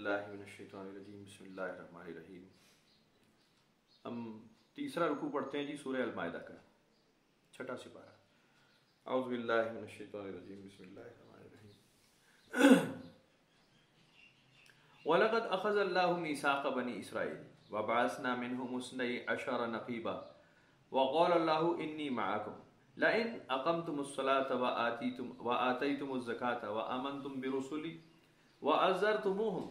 باللہ من الشیطان الرجیم بسم اللہ الرحمن الرحیم۔ ہم تیسرا رکوع پڑھتے ہیں جی سورہ المائدہ کا 6واں سپارہ۔ اعوذ باللہ من الشیطان الرجیم بسم اللہ الرحمن الرحیم۔ وَلَقَدْ أَخَذَ اللَّهُ مِيثَاقَ بَنِي إِسْرَائِيلَ وَبَعَثْنَا مِنْهُمُ اثْنَيْ عَشَرَ نَقِيبًا وَقَالَ اللَّهُ إِنِّي مَعَكُمْ لَئِنْ أَقَمْتُمُ الصَّلَاةَ وَآتَيْتُمُ الزَّكَاةَ وَآمَنْتُمْ بِرُسُلِي وَأَزَّرْتُمُوهُمْ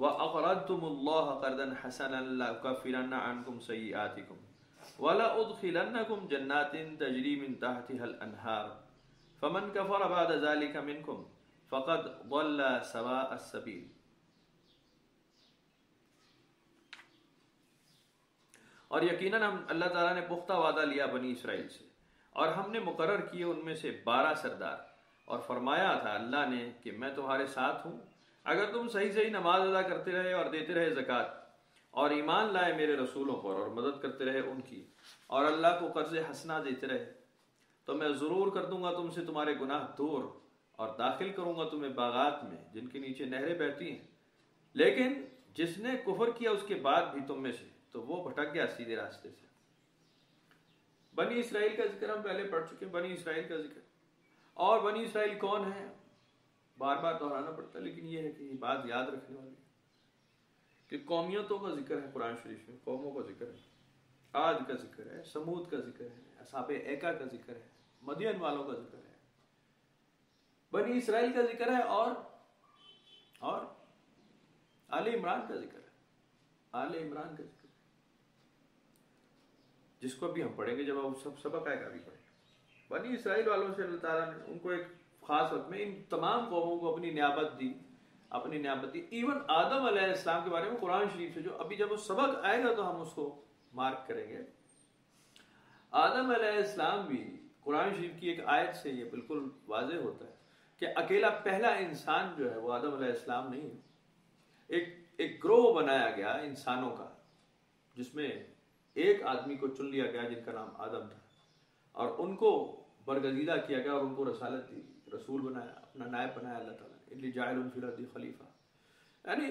وَأَقْرَضْتُمُ اللَّهَ قَرْضًا حَسَنًا لَأُكَفِّرَنَّ عَنْكُمْ سَيِّئَاتِكُمْ وَلَأُدْخِلَنَّكُمْ جَنَّاتٍ تَجْرِي مِنْ تَحْتِهَا الْأَنْهَارُ فَمَنْ كَفَرَ بَعْدَ ذَلِكَ مِنْكُمْ فَقَدْ ضَلَّ سَوَاءَ السَّبِيلِ۔ اور یقیناً ہم اللہ تعالیٰ نے پختہ وعدہ لیا بنی اسرائیل سے، اور ہم نے مقرر کیے ان میں سے 12 سردار، اور فرمایا تھا اللہ نے کہ میں تمہارے ساتھ ہوں اگر تم صحیح نماز ادا کرتے رہے اور دیتے رہے زکوٰۃ، اور ایمان لائے میرے رسولوں پر اور مدد کرتے رہے ان کی، اور اللہ کو قرض حسنہ دیتے رہے، تو میں ضرور کر دوں گا تم سے تمہارے گناہ دور، اور داخل کروں گا تمہیں باغات میں جن کے نیچے نہریں بہتی ہیں۔ لیکن جس نے کفر کیا اس کے بعد بھی تم میں سے، تو وہ بھٹک گیا سیدھے راستے سے۔ بنی اسرائیل کا ذکر ہم پہلے پڑھ چکے ہیں، بنی اسرائیل کا ذکر، اور بنی اسرائیل کون ہے بار بار دہرانا پڑتا ہے، لیکن یہ ہے کہ یہ بات یاد رکھنے والی ہے کہ قومیتوں کا ذکر ہے قرآن شریف میں، قوموں کا ذکر ہے، عاد کا ذکر ہے، سمود کا ذکر ہے، اصحاب ایکا کا ذکر ہے، مدین والوں کا ذکر ہے، بنی اسرائیل کا ذکر ہے، اور آل عمران کا ذکر ہے، آل عمران کا ذکر، جس کو بھی ہم پڑھیں گے جب ہم سب سبق آئے گا بھی پڑھیں گے۔ بنی اسرائیل والوں سے اللہ تعالیٰ نے ان کو ایک خاص وقت میں ان تمام قوموں کو اپنی نعمت دی۔ ایون آدم علیہ السلام کے بارے میں قرآن شریف سے جو ابھی جب وہ سبق آئے گا تو ہم اس کو مارک کریں گے۔ آدم علیہ السلام بھی قرآن شریف کی ایک آیت سے یہ بالکل واضح ہوتا ہے کہ اکیلا پہلا انسان جو ہے وہ آدم علیہ السلام نہیں ہے، ایک گروہ بنایا گیا انسانوں کا جس میں ایک آدمی کو چن لیا گیا جن کا نام آدم تھا، اور ان کو برگزیدہ کیا گیا اور ان کو رسالت دی، رسول بنایا، اپنا نائب بنایا اللہ تعالیٰ نے، انی جاعل فی الارض خلیفہ۔ یعنی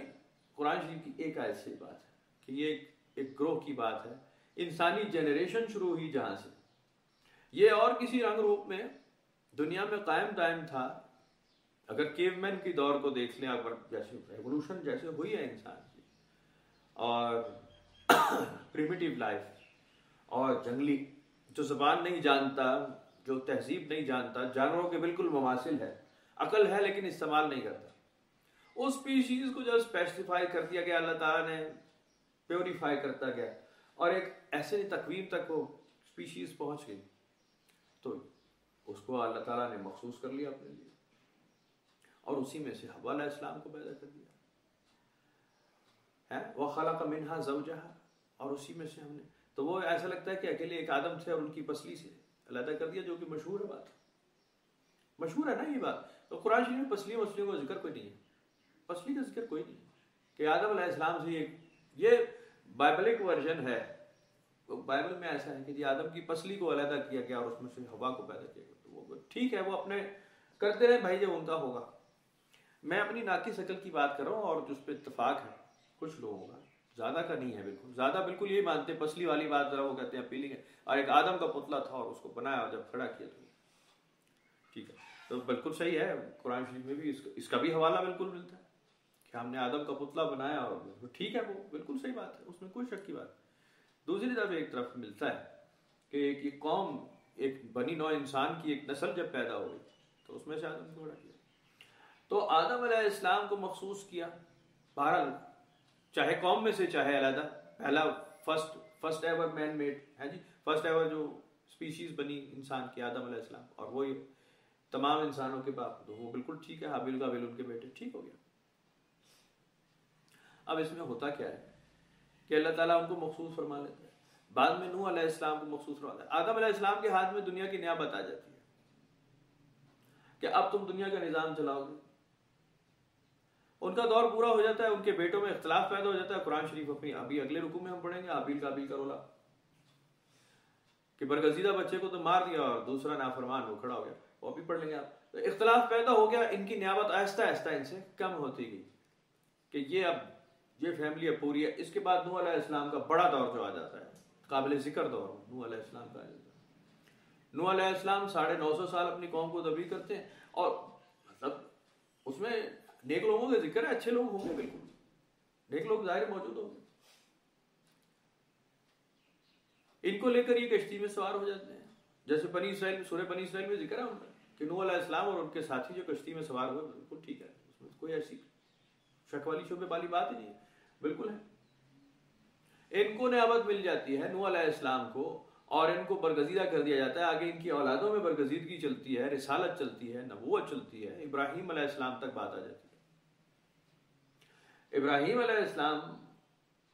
قرآن شریف کی ایک آیت سے بات ہے کہ یہ ایک گروہ کی بات ہے، انسانی جنریشن شروع ہوئی جہاں سے، یہ اور کسی رنگ روپ میں دنیا میں قائم دائم تھا۔ اگر کیو مین کی دور کو دیکھ لیں، اگر جیسے ریولوشن جیسے ہوئی ہے انسان کی، اور پریمیٹیو لائف، اور جنگلی، جو زبان نہیں جانتا، جو تہذیب نہیں جانتا، جانوروں کے بالکل مماثل ہے، عقل ہے لیکن استعمال نہیں کرتا، اس اسپیشیز کو جب اسپیسیفائی کر دیا گیا اللہ تعالیٰ نے، پیوریفائی کرتا گیا، اور ایک ایسے تقویم تک وہ اسپیشیز پہنچ گئی، تو اس کو اللہ تعالیٰ نے مخصوص کر لیا اپنے لیے، اور اسی میں سے حوا علیہ السلام کو پیدا کر دیا ہے، وَخَلَقَ مِنْهَا زَوْجَهَا، اور اسی میں سے ہم نے، تو وہ ایسا لگتا ہے کہ اکیلے ایک آدم سے اور ان کی پسلی سے علیحدہ کر دیا، جو کہ مشہور ہے، بات مشہور ہے نا یہ بات۔ تو قرآن شریف میں پسلیوں کا ذکر کوئی نہیں ہے، پسلی کا ذکر کوئی نہیں ہے کہ آدم علیہ السلام سے یہ بائبلک ورژن ہے، بائبل میں ایسا ہے کہ جی آدم کی پسلی کو علیحدہ کیا گیا اور اس میں سے حوا کو پیدا کیا گیا، تو وہ ٹھیک ہے، وہ اپنے کرتے رہے بھائی، جب ان کا ہوگا۔ میں اپنی ناقص عقل کی بات کر رہا ہوں، اور جس پہ اتفاق ہے کچھ لوگوں کا، زیادہ کا نہیں ہے، زیادہ بالکل یہی مانتے ہیں، پسلی والی بات ذرا وہ کہتے ہیں فیلنگ ہے، اور ایک آدم کا پتلا تھا اور اس کو بنایا اور جب کھڑا کیا تو ٹھیک ہے، تو بالکل صحیح ہے، قرآن شریف میں بھی اس کا بھی حوالہ بالکل ملتا ہے کہ ہم نے آدم کا پتلا بنایا، اور ٹھیک ہے، وہ بالکل صحیح بات ہے، اس میں کوئی شک کی بات۔ دوسری طرف ایک طرف ملتا ہے کہ ایک قوم، ایک بنی نوع انسان کی ایک نسل جب پیدا ہو گئی تو اس میں سے آدم کو بڑا کیا، تو آدم علیہ السلام کو مخصوص کیا، بہرحال چاہے قوم میں سے چاہے علیحدہ، پہلا فرسٹ ایور مین میڈ ہے جی، فرسٹ ایور جو اسپیشیز بنی انسان کی آدم علیہ السلام، اور وہ تمام انسانوں کے باپ، تو وہ بالکل ٹھیک ہے، حابیل قابیل ان کے بیٹے، ٹھیک ہو گیا۔ اب اس میں ہوتا کیا ہے کہ اللہ تعالیٰ ان کو مخصوص فرما لیتا ہے، بعد میں نوح علیہ السلام کو مخصوص فرماتا ہے، آدم علیہ السلام کے ہاتھ میں دنیا کی نعمت آ جاتی ہے کہ اب تم دنیا کا نظام چلاؤ گے۔ ان کا دور پورا ہو جاتا ہے، ان کے بیٹوں میں اختلاف پیدا ہو جاتا ہے۔ قرآن شریف ابھی اگلے رکوع میں ہم پڑھیں گے، حابیل قابیل کا رولا، کہ برگزیدہ بچے کو تو مار دیا اور دوسرا نافرمان وہ کھڑا ہو گیا، وہ بھی پڑھ لیں گے آپ۔ تو اختلاف پیدا ہو گیا، ان کی نعمت آہستہ آہستہ ان سے کم ہوتی گئی، کہ یہ فیملی اب پوری ہے. اس کے بعد نوح علیہ السلام کا بڑا دور جو آ جاتا ہے، قابل ذکر دور نوح علیہ السلام کا. نوح علیہ السلام 950 سال اپنی قوم کو تبلیغ کرتے ہیں، اور مطلب اس میں نیک لوگوں کا ذکر ہے، اچھے لوگ ہوں گے، بالکل نیک لوگ ظاہر موجود ہوں گے. ان کو لے کر یہ کشتی میں سوار ہو جاتے ہیں. جیسے بنی اسرائیل، سورہ بنی اسرائیل میں ذکر ہے ان کا کہ نوح علیہ السلام اور ان کے ساتھی جو کشتی میں سوار ہوئے، بالکل ٹھیک ہے، اس میں کوئی ایسی شک والی شبہ والی بات ہی نہیں ہے، بالکل ہے. ان کو نعمت مل جاتی ہے نوح علیہ السلام کو، اور ان کو برگزیدہ کر دیا جاتا ہے. آگے ان کی اولادوں میں برگزیدگی چلتی ہے، رسالت چلتی ہے، نبوت چلتی ہے، ابراہیم علیہ السلام تک بات آ جاتی ہے. ابراہیم علیہ السلام،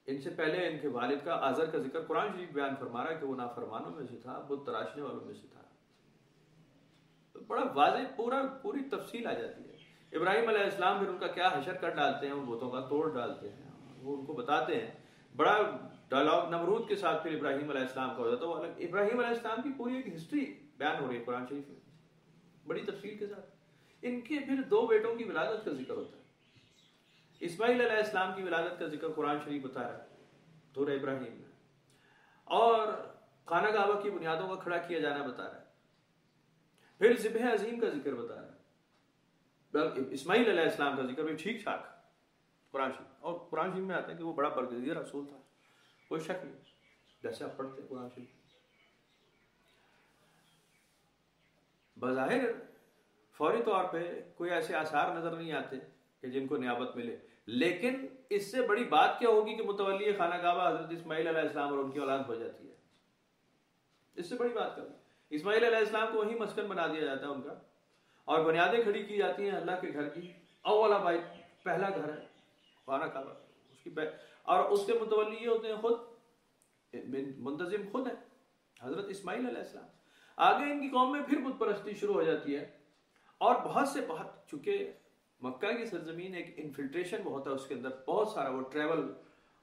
ان سے پہلے ان کے والد کا آزر کا ذکر قرآن شریف بیان فرما رہا ہے کہ وہ نافرمانوں میں سے تھا، بت تراشنے والوں میں سے تھا. تو بڑا واضح پوری تفصیل آ جاتی ہے. ابراہیم علیہ السلام پھر ان کا کیا حشر کر ڈالتے ہیں، ان بتوں کا توڑ ڈالتے ہیں، وہ ان کو بتاتے ہیں. بڑا ڈائلاگ نمرود کے ساتھ پھر ابراہیم علیہ السلام کا ہو جاتا ہے. وہ الگ ابراہیم علیہ السلام کی پوری ایک ہسٹری بیان ہو رہی ہے قرآن شریف میں بڑی تفصیل کے ساتھ. ان کے پھر 2 بیٹوں کی ولادت کا ذکر ہوتا ہے. اسماعیل علیہ السلام کی ولادت کا ذکر قرآن شریف بتا رہا ہے سورہ ابراہیم میں، اور خانہ کعبہ کی بنیادوں کا کھڑا کیا جانا بتا رہا ہے. پھر ذبح عظیم کا ذکر بتا رہا ہے. اسماعیل علیہ السلام کا ذکر بھی ٹھیک ٹھاک قرآن شریف، اور قرآن شریف میں آتا ہے کہ وہ بڑا برگزیدہ رسول تھا، کوئی شک نہیں. جیسے آپ پڑھتے ہیں قرآن شریف، بظاہر فوری طور پہ کوئی ایسے آثار نظر نہیں آتے کہ جن کو نعمت ملے، لیکن اس سے بڑی بات کیا ہوگی کہ متولی خانہ کعبہ حضرت اسماعیل علیہ السلام اور ان کی اولاد ہو جاتی ہے. اس سے بڑی بات کیا ہوگی؟ اسماعیل علیہ السلام کو وہی مسکن بنا دیا جاتا ہے ان کا، اور بنیادیں کھڑی کی جاتی ہیں اللہ کے گھر کی. اولا بھائی پہلا گھر ہے خانہ کعبہ، اس کی اور اس کے متولی یہ ہوتے ہیں، خود منتظم خود ہے حضرت اسماعیل علیہ السلام. آگے ان کی قوم میں پھر بت پرستی شروع ہو جاتی ہے، اور بہت چونکہ مکہ کی سرزمین ایک انفلٹریشن بہت ہے، اس کے اندر بہت سارا وہ ٹریول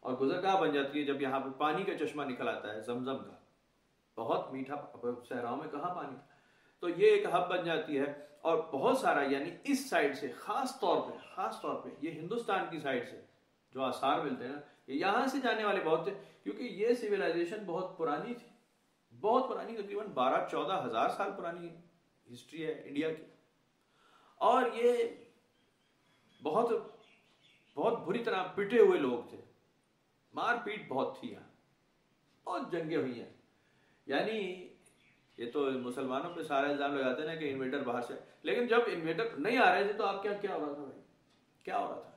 اور گزرگاہ بن جاتی ہے. جب یہاں پہ پانی کا چشمہ نکل آتا ہے زمزم کا، بہت میٹھا، صحراؤں میں کہاں پانی، تو یہ ایک ہب بن جاتی ہے. اور بہت سارا یعنی اس سائڈ سے خاص طور پہ یہ ہندوستان کی سائڈ سے جو آثار ملتے ہیں نا، یہاں سے جانے والے بہت تھے، کیونکہ یہ سویلائزیشن بہت پرانی تھی، بہت پرانی، تقریباً 12-14 ہزار سال پرانی ہسٹری ہے انڈیا کی. اور یہ بہت بری طرح پٹے ہوئے لوگ تھے، مار پیٹ بہت تھی، یہاں بہت جنگیں ہوئی ہیں. یعنی یہ تو مسلمانوں پہ سارا الزام لگاتے ہیں نا کہ انویٹر باہر سے، لیکن جب انویٹر نہیں آ رہے تھے تو آپ کیا ہو رہا تھا بھائی، کیا ہو رہا تھا؟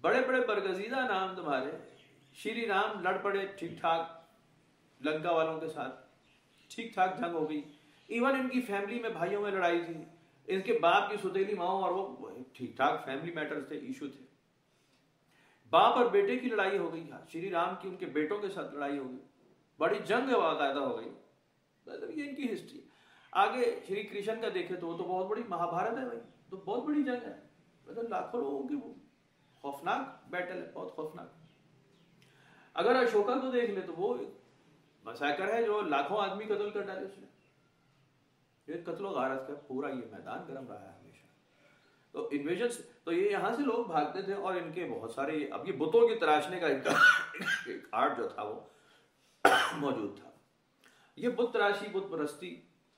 بڑے بڑے برگزیدہ نام تمہارے، شری رام لڑ پڑے ٹھیک ٹھاک لنکا والوں کے ساتھ، ٹھیک ٹھاک جنگ ہو گئی. ایون ان کی فیملی میں بھائیوں میں لڑائی تھی، ان کے باپ کی ستیلی ماؤں، اور وہ ٹھیک ٹھاک فیملی میٹرز تھے، ایشو تھے. باپ اور بیٹے کی لڑائی ہو گئی، شری رام کی ان کے بیٹوں کے ساتھ لڑائی ہو گئی، بڑی جنگ باقاعدہ ہو گئی. یہ ان کی ہسٹری. آگے شری کرشن کا دیکھے تو وہ تو بہت بڑی مہابھارت ہے بھائی، تو بہت بڑی جنگ ہے، مطلب لاکھوں لوگوں کی وہ خوفناک بیٹل ہے، بہت خوفناک. اگر اشوکا کو دیکھ لے تو وہ مساکر ہے جو لاکھوں آدمی قتل کر ڈالے اس نے. یہ قتل و غارت کا پورا یہ میدان گرم رہا ہے ہمیشہ. تو انویژن، تو یہ یہاں سے لوگ بھاگتے تھے، اور ان کے بہت سارے اب یہ بتوں کی تراشنے کا ایک آرٹ جو تھا وہ موجود تھا. یہ بت تراشی، بت پرستی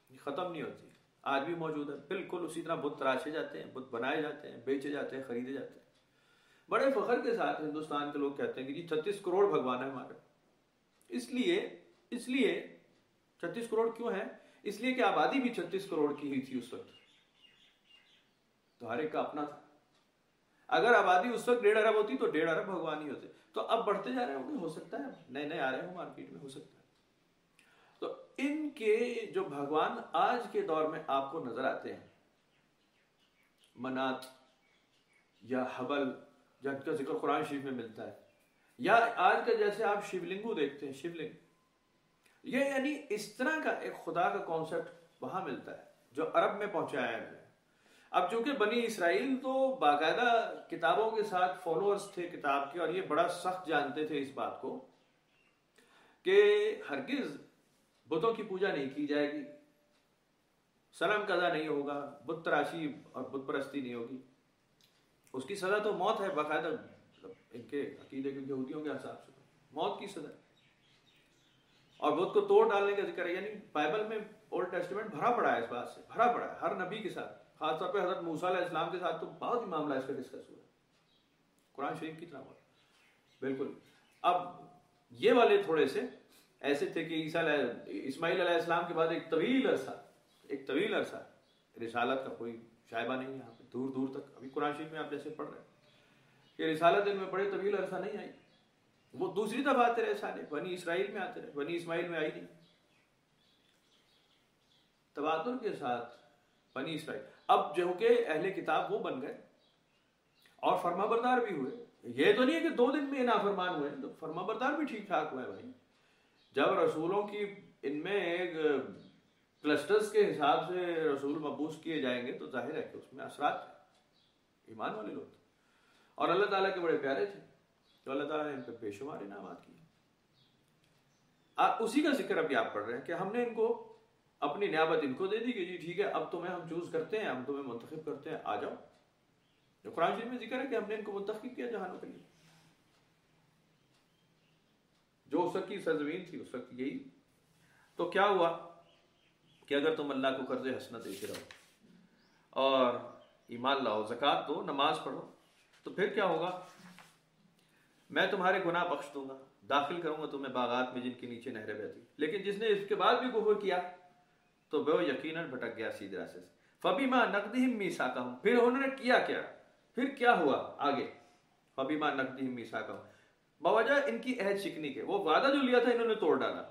ختم نہیں ہوتی، آج بھی موجود ہے. بالکل اسی طرح بت تراشے جاتے ہیں، بت بنائے جاتے ہیں، بیچے جاتے ہیں، خریدے جاتے ہیں. بڑے فخر کے ساتھ ہندوستان کے لوگ کہتے ہیں کہ جی 36 کروڑ بھگوان ہے ہمارے. اس لیے 36 کروڑ کیوں ہے؟ اس لیے کہ آبادی بھی 36 کروڑ کی ہی تھی اس وقت، تو ہر ایک کا اپنا تھا. اگر آبادی اس وقت 1.5 ارب ہوتی تو 1.5 ارب بھگوان ہی ہوتے. تو اب بڑھتے جا رہے ہوں گے، ہو سکتا ہے نئے آ رہے ہوں مارکیٹ میں، ہو سکتا ہے. تو ان کے جو بھگوان آج کے دور میں آپ کو نظر آتے ہیں، منات یا حبل جن کا ذکر قرآن شریف میں ملتا ہے، یا آج کا جیسے آپ شیولنگو دیکھتے ہیں، شیولنگ، یہ یعنی اس طرح کا ایک خدا کا کانسیپٹ وہاں ملتا ہے جو عرب میں پہنچایا ہے. اب چونکہ بنی اسرائیل تو باقاعدہ کتابوں کے ساتھ فالوورز تھے کتاب کے، اور یہ بڑا سخت جانتے تھے اس بات کو کہ ہرگز بتوں کی پوجا نہیں کی جائے گی، صنم قضا نہیں ہوگا، بت تراشی اور بت پرستی نہیں ہوگی. اس کی سزا تو موت ہے باقاعدہ، ان کے عقیدے کے یہودیوں کے حساب سے موت کی سزا، اور بت کو توڑ ڈالنے کا ذکر ہے. یعنی بائبل میں اولڈ ٹیسٹمنٹ بھرا پڑا ہے اس بات سے، بھرا پڑا ہے ہر نبی کے ساتھ، خاص طور پہ حضرت موسیٰ علیہ السلام کے ساتھ تو بہت ہی معاملہ اس کا ڈسکس ہوا ہے قرآن شریف کی طرح. بالکل. اب یہ والے تھوڑے سے ایسے تھے کہ اسماعیل علیہ السلام کے بعد ایک طویل عرصہ رسالت کا کوئی شائبہ نہیں ہے یہاں پہ، دور دور تک. ابھی قرآن شریف میں آپ جیسے پڑھ رہے ہیں کہ رسالت ان میں بڑے طویل عرصہ نہیں آئی، وہ دوسری دفعہ آتے رہے سارے، بنی اسرائیل میں آتے رہے، بنی اسماعیل میں آئی نہیں. تواتر کے ساتھ بنی اسرائیل اب جو کہ اہل کتاب وہ بن گئے اور فرما بردار بھی ہوئے. یہ تو نہیں ہے کہ 2 دن میں نافرمان ہوئے، تو فرما بردار بھی ٹھیک ٹھاک ہوئے بھائی. جب رسولوں کی ان میں ایک کلسٹرز کے حساب سے رسول مبعوث کیے جائیں گے تو ظاہر ہے کہ اس میں اثرات ہیں، ایمان والے لوگ تھے اور اللہ تعالیٰ کے بڑے پیارے تھے، تو اللہ تعالیٰ نے ان پہ بے شمار انعامات کیے. اسی کا ذکر ابھی آپ پڑھ رہے ہیں کہ ہم نے ان کو اپنی نیابت ان کو دے دی کہ جی ٹھیک ہے اب تمہیں ہم چوز کرتے ہیں، ہم تمہیں منتخب کرتے ہیں، آ جاؤ. جو قرآن شریف میں ذکر ہے کہ ہم نے ان کو منتخب کیا جہانوں کے لیے. جو اس وقت کی سرزمین تھی اس وقت یہی. تو کیا ہوا کہ اگر تم اللہ کو قرض حسنہ دیتے رہو اور ایمان لاؤ، زکوٰۃ دو، نماز پڑھو، تو پھر کیا ہوگا؟ میں تمہارے گناہ بخش دوں گا، داخل کروں گا تمہیں باغات میں جن کے نیچے نہریں بہتی. لیکن جس نے اس کے بعد بھی کفر کیا تو وہ یقیناً بھٹک گیا سیدھے راستے سے. فَبِمَا نَقْضِهِمْ مِيثَاقَهُمْ، پھر انہوں نے کیا کیا؟ پھر کیا ہوا آگے؟ فَبِمَا نَقْضِهِمْ مِيثَاقَهُمْ، بوجہ ان کی عہد شکنی کے، وہ وعدہ جو لیا تھا انہوں نے توڑ ڈالا.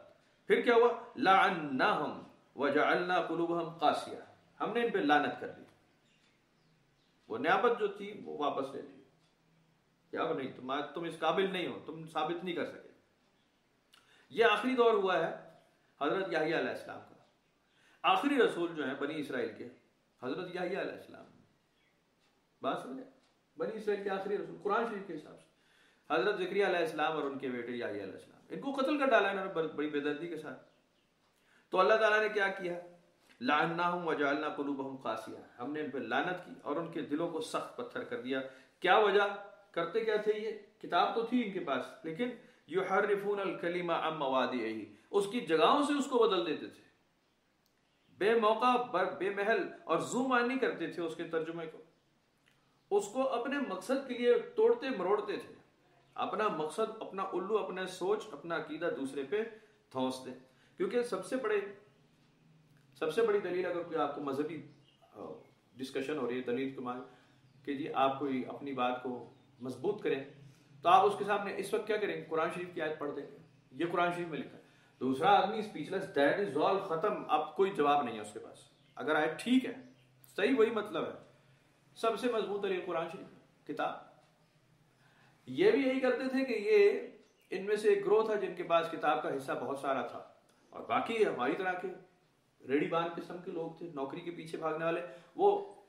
پھر کیا ہوا؟ لَعَنَّاهُمْ وَجَعَلْنَا قُلُوبَهُمْ قَاسِيَةً، ہم نے ان پہ لعنت کر دی، وہ نیابت جو تھی وہ واپس لے لی. کیا نہیں تم اس قابل نہیں ہو، تم ثابت نہیں کر سکے. یہ آخری دور ہوا ہے حضرت یحییٰ علیہ السلام کا. آخری رسول جو ہیں بنی اسرائیل کے حضرت یحییٰ علیہ السلام. بات سمجھے؟ بنی اسرائیل کے آخری رسول قرآن شریف کے حساب سے حضرت زکریا علیہ السلام اور ان کے بیٹے یحییٰ علیہ السلام. ان کو قتل کر ڈالا انہوں نے بڑی بے دردی کے ساتھ. تو اللہ تعالیٰ نے کیا کیا؟ لعناہم وجعلنا قلوبہم قاسیہ، ہم نے ان پہ لعنت کی اور ان کے دلوں کو سخت پتھر کر دیا. کیا وجہ؟ کرتے کیا تھے؟ یہ کتاب تو تھی ان کے پاس لیکن یحرفون الکلم عن مواضعہ، اس کی جگہوں سے اس کو بدل دیتے تھے، بے موقع بے محل، اور زوم آن نہیں کرتے تھے اس کے ترجمے کو. اس کو اپنے مقصد کے لیے توڑتے مروڑتے تھے، اپنا مقصد، اپنا الو، اپنا سوچ، اپنا عقیدہ دوسرے پہ دھونس دیں. کیونکہ سب سے بڑی دلیل اگر کوئی آپ کو مذہبی ڈسکشن ہو رہی ہے، دلیل کہ جی آپ کوئی اپنی بات کو مضبوط کریں، تو آپ اس کے سامنے اس وقت کیا کریں؟ قرآن شریف کی آیت پڑھ دیں گے، یہ قرآن شریف میں لکھا ہے. دوسرا آدمی اسپیچلیس، دیٹ از آل، ختم، اب کوئی جواب نہیں ہے اس کے پاس. اگر آیت ٹھیک ہے، صحیح وہی مطلب ہے، سب سے مضبوط دلیل قرآن شریف کتاب. یہ بھی یہی کرتے تھے کہ یہ ان میں سے ایک گروہ تھا جن کے پاس کتاب کا حصہ بہت سارا تھا، اور باقی ہماری طرح کے ریڑی بان قسم کے لوگ تھے، نوکری کے پیچھے بھاگنے والے. وہ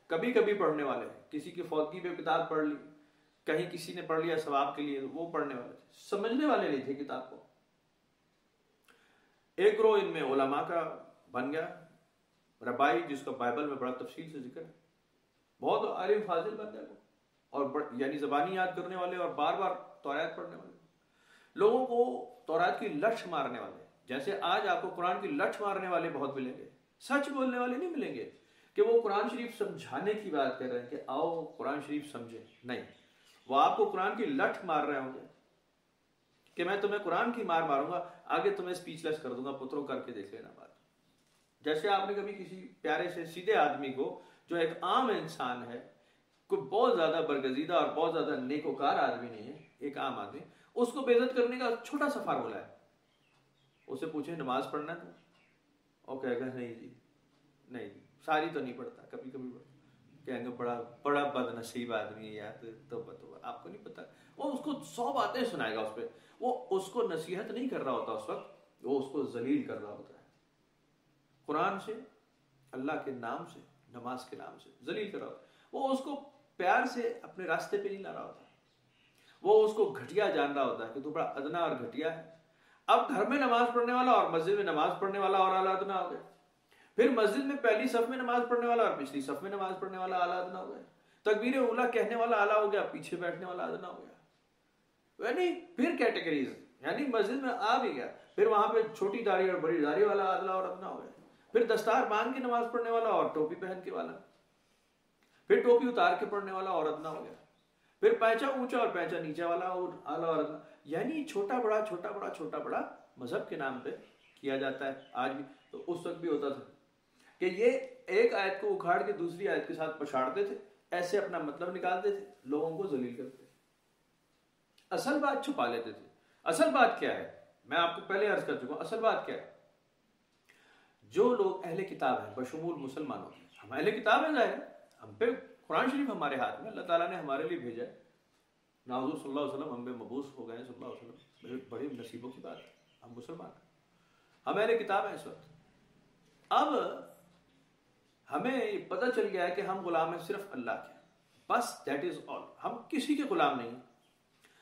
کبھی کبھی پڑھنے والے، کسی کی فوتگی پہ کتاب پڑھ لی، کہیں کسی نے پڑھ لیا ثواب کے لیے، وہ پڑھنے والے تھے، سمجھنے والے نہیں تھے کتاب کو. ایک گروہ ان میں علماء کا بن گیا، ربائی، جس کا بائبل میں بڑا تفصیل سے ذکر ہے، بہت عالم فاضل بن گیا وہ، اور یعنی زبانی یاد کرنے والے اور بار بار تورات پڑھنے والے، لوگوں کو تورات کی لٹھ مارنے والے. جیسے آج آپ کو قرآن کی لٹھ مارنے والے بہت ملیں گے، سچ بولنے والے نہیں ملیں گے کہ وہ قرآن شریف سمجھانے کی بات کر رہے ہیں کہ آؤ قرآن شریف سمجھیں. نہیں، وہ آپ کو قرآن کی لٹھ مار رہے ہوں گے کہ میں تمہیں قرآن کی مار ماروں گا، آگے تمہیں سپیچلیس کر دوں گا، پتروں کر کے دیکھ لینا بات. جیسے آپ نے کبھی کسی پیارے سے سیدھے آدمی کو جو ایک عام انسان ہے، کوئی بہت زیادہ برگزیدہ اور بہت زیادہ نیکوکار آدمی نہیں ہے، ایک عام آدمی، اس کو بے عزت کرنے کا چھوٹا سا فارمولہ ہے. اسے پوچھیں نماز پڑھنا ہے اور کہے گا نہیں جی، نہیں جی، ساری تو نہیں پڑھتا، کبھی کبھی پڑھتا. کہیں گے بڑا بد نصیب آدمی ہے یار، تو آپ کو نہیں پتا. وہ اس کو 100 باتیں سنائے گا اس پہ، وہ اس کو نصیحت نہیں کر رہا ہوتا اس وقت، وہ اس کو ذلیل کر رہا ہوتا ہے. قرآن سے، اللہ کے نام سے، نماز کے نام سے ذلیل کر رہا ہوتا ہے. وہ اس کو پیار سے اپنے راستے پہ نہیں لا رہا ہوتا، وہ اس کو گھٹیا جان رہا ہوتا ہے کہ تو بڑا ادنا اور گھٹیا ہے. اب گھر میں نماز پڑھنے والا اور مسجد میں نماز پڑھنے والا اور اعلیٰ ادنا ہو گیا. پھر مسجد میں پہلی صف میں نماز پڑھنے والا اور پچھلی صف میں نماز پڑھنے والا اعلیٰ ادنا ہو گیا. تکبیر اولا کہنے والا اعلیٰ ہو گیا، پیچھے بیٹھنے والا ادنا ہو گیا، یعنی پھر کیٹیگریز، یعنی مسجد میں آ بھی گیا، پھر وہاں پہ چھوٹی داڑھی اور بڑی داڑھی والا ادنا اور ادنا ہو گیا، پھر دستار باندھ کے نماز پڑھنے والا اور ٹوپی پہن کے والا، پھر ٹوپی اتار کے پڑھنے والا اور ادنا ہو گیا، پھر پینچا اونچا اور پینچا نیچے والا اور اعلیٰ اور ادنا، یعنی چھوٹا بڑا چھوٹا بڑا چھوٹا بڑا مذہب کے نام پہ کیا جاتا ہے آج بھی۔ تو اس وقت بھی ہوتا تھا کہ یہ ایک آیت کو اکھاڑ کے دوسری آیت کے ساتھ پچھاڑتے تھے، ایسے اپنا مطلب نکالتے تھے، لوگوں کو ذلیل کرتے تھے، اصل بات چھپا لیتے تھے۔ اصل بات کیا ہے؟ میں آپ کو پہلے عرض کر چکا ہوں، اصل بات کیا ہے؟ جو لوگ اہل کتاب ہیں بشمول مسلمانوں کے، ہم اہل کتاب ہیں، ظاہر ہم پہ قرآن شریف ہمارے ہاتھ میں اللہ تعالیٰ نے ہمارے لیے بھیجا ہے، نہ حضور صلی اللہ علیہ وسلم ہم پہ مبعوث ہو گئے ہیں صلی اللہ علیہ وسلم، بڑی نصیبوں کی بات ہے، ہم مسلمان ہیں، ہم اہل کتاب ہیں اس وقت۔ اب ہمیں یہ پتہ چل گیا ہے کہ ہم غلام ہیں صرف اللہ کے، بس دیٹ از آل، ہم کسی کے غلام نہیں ہیں،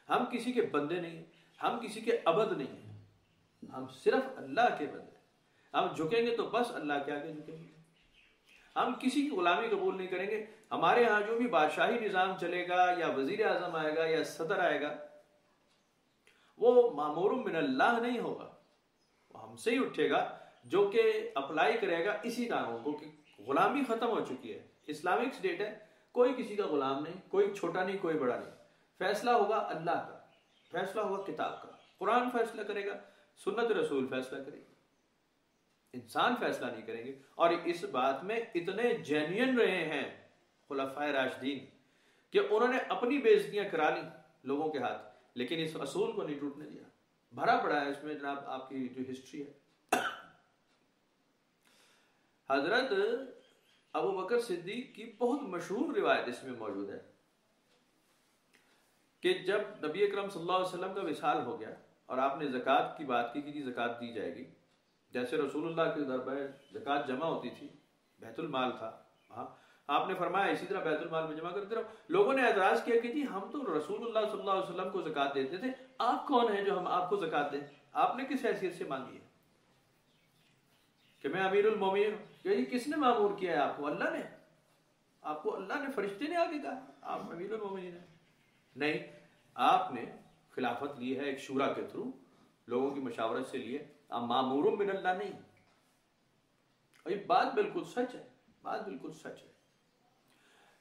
ہم کسی کے بندے نہیں ہیں، ہم کسی کے عبد نہیں ہیں، ہم صرف اللہ کے بندے ہیں۔ ہم جھکیں گے تو بس اللہ کے آگے جھکیں گے، ہم کسی کی غلامی قبول نہیں کریں گے۔ ہمارے ہاں جو بھی بادشاہی نظام چلے گا یا وزیر اعظم آئے گا یا صدر آئے گا، وہ مامور من اللہ نہیں ہوگا، وہ ہم سے ہی اٹھے گا جو کہ اپلائی کرے گا اسی قانون کو، کہ غلامی ختم ہو چکی ہے، اسلامک اسٹیٹ ہے، کوئی کسی کا غلام نہیں، کوئی چھوٹا نہیں کوئی بڑا نہیں، فیصلہ ہوگا اللہ کا، فیصلہ ہوگا کتاب کا، قرآن فیصلہ کرے گا، سنت رسول فیصلہ کرے گا، انسان فیصلہ نہیں کریں گے۔ اور اس بات میں اتنے جینین رہے ہیں خلفائے راشدین کہ انہوں نے اپنی بےعزتیاں کرا لی لوگوں کے ہاتھ، لیکن اس اصول کو نہیں ٹوٹنے دیا۔ بھرا پڑا ہے اس میں جناب آپ کی جو ہسٹری ہے۔ حضرت ابو بکر صدیق کی بہت مشہور روایت اس میں موجود ہے کہ جب نبی اکرم صلی اللہ علیہ وسلم کا وصال ہو گیا اور آپ نے زکوٰۃ کی بات کی کہ زکوٰۃ دی جائے گی، جیسے رسول اللہ کے دربار زکوٰۃ جمع ہوتی تھی، بیت المال تھا، ہاں آپ نے فرمایا اسی طرح بیت المال میں جمع کرتے رہو۔ لوگوں نے اعتراض کیا کہ جی ہم تو رسول اللہ صلی اللہ علیہ وسلم کو زکوٰۃ دیتے تھے، آپ کون ہیں جو ہم آپ کو زکوٰۃ دیں؟ آپ نے کس حیثیت سے مانگی ہے کہ میں امیر المومنین ہوں؟ کہ یہ کس نے مامور کیا ہے آپ کو؟ اللہ نے، آپ کو اللہ نے، فرشتے نے آگے کہا آپ امیر المومنین ہیں؟ نہیں، آپ نے خلافت لی ہے ایک شورا کے تھرو، لوگوں کی مشاورت سے لیے، آپ مامور من اللہ نہیں۔ اور یہ بات بالکل سچ ہے، بات بالکل سچ ہے،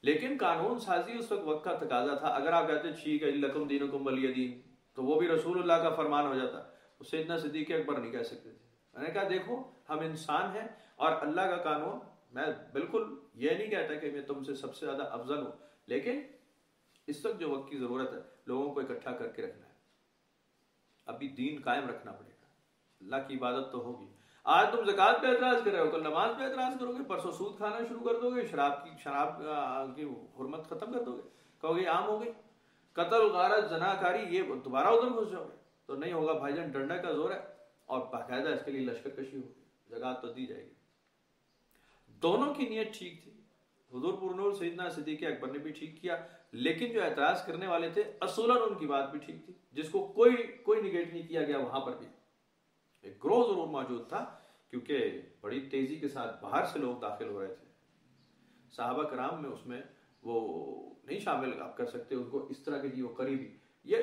لیکن قانون سازی اس وقت کا تقاضا تھا۔ اگر آپ کہتے ٹھیک ہے لکم دینکم ولی دین، تو وہ بھی رسول اللہ کا فرمان ہو جاتا، اس سے اتنا صدیق اکبر نہیں کہہ سکتے تھے۔ میں نے کہا دیکھو ہم انسان ہیں اور اللہ کا قانون، میں بالکل یہ نہیں کہتا کہ میں تم سے سب سے زیادہ افضل ہوں، لیکن اس وقت جو وقت کی ضرورت ہے لوگوں کو اکٹھا کر کے رکھنا ہے، ابھی دین قائم رکھنا پڑے گا، اللہ کی عبادت تو ہوگی۔ آج تم زکوٰۃ پہ اعتراض کر رہے ہو، کل نماز پہ اعتراض کرو گے، پرسوں سود کھانا شروع کر دو گے، شراب کی حرمت ختم کر دو گے، کہو گے عام ہو گئی، قتل غارت زناکاری یہ دوبارہ ادھر گھس جاؤ گے، تو نہیں ہوگا بھائی جان، ڈنڈا کا زور ہے اور باقاعدہ اس کے لیے لشکر کشی ہوگی، زکوٰۃ تو دی جائے گی۔ دونوں کی نیت ٹھیک تھی، حضور پرنور سیدنا صدیق اکبر نے بھی ٹھیک کیا، لیکن جو اعتراض کرنے والے تھے اصولاً ان کی بات بھی ٹھیک تھی، جس کو کوئی نگیٹ نہیں کیا گیا۔ وہاں پر بھی ایک گروہ ضرور موجود تھا، کیونکہ بڑی تیزی کے ساتھ باہر سے لوگ داخل ہو رہے تھے، صحابہ کرام میں اس میں وہ نہیں شامل آپ کر سکتے ان کو اس طرح کے جی وہ قریبی، یہ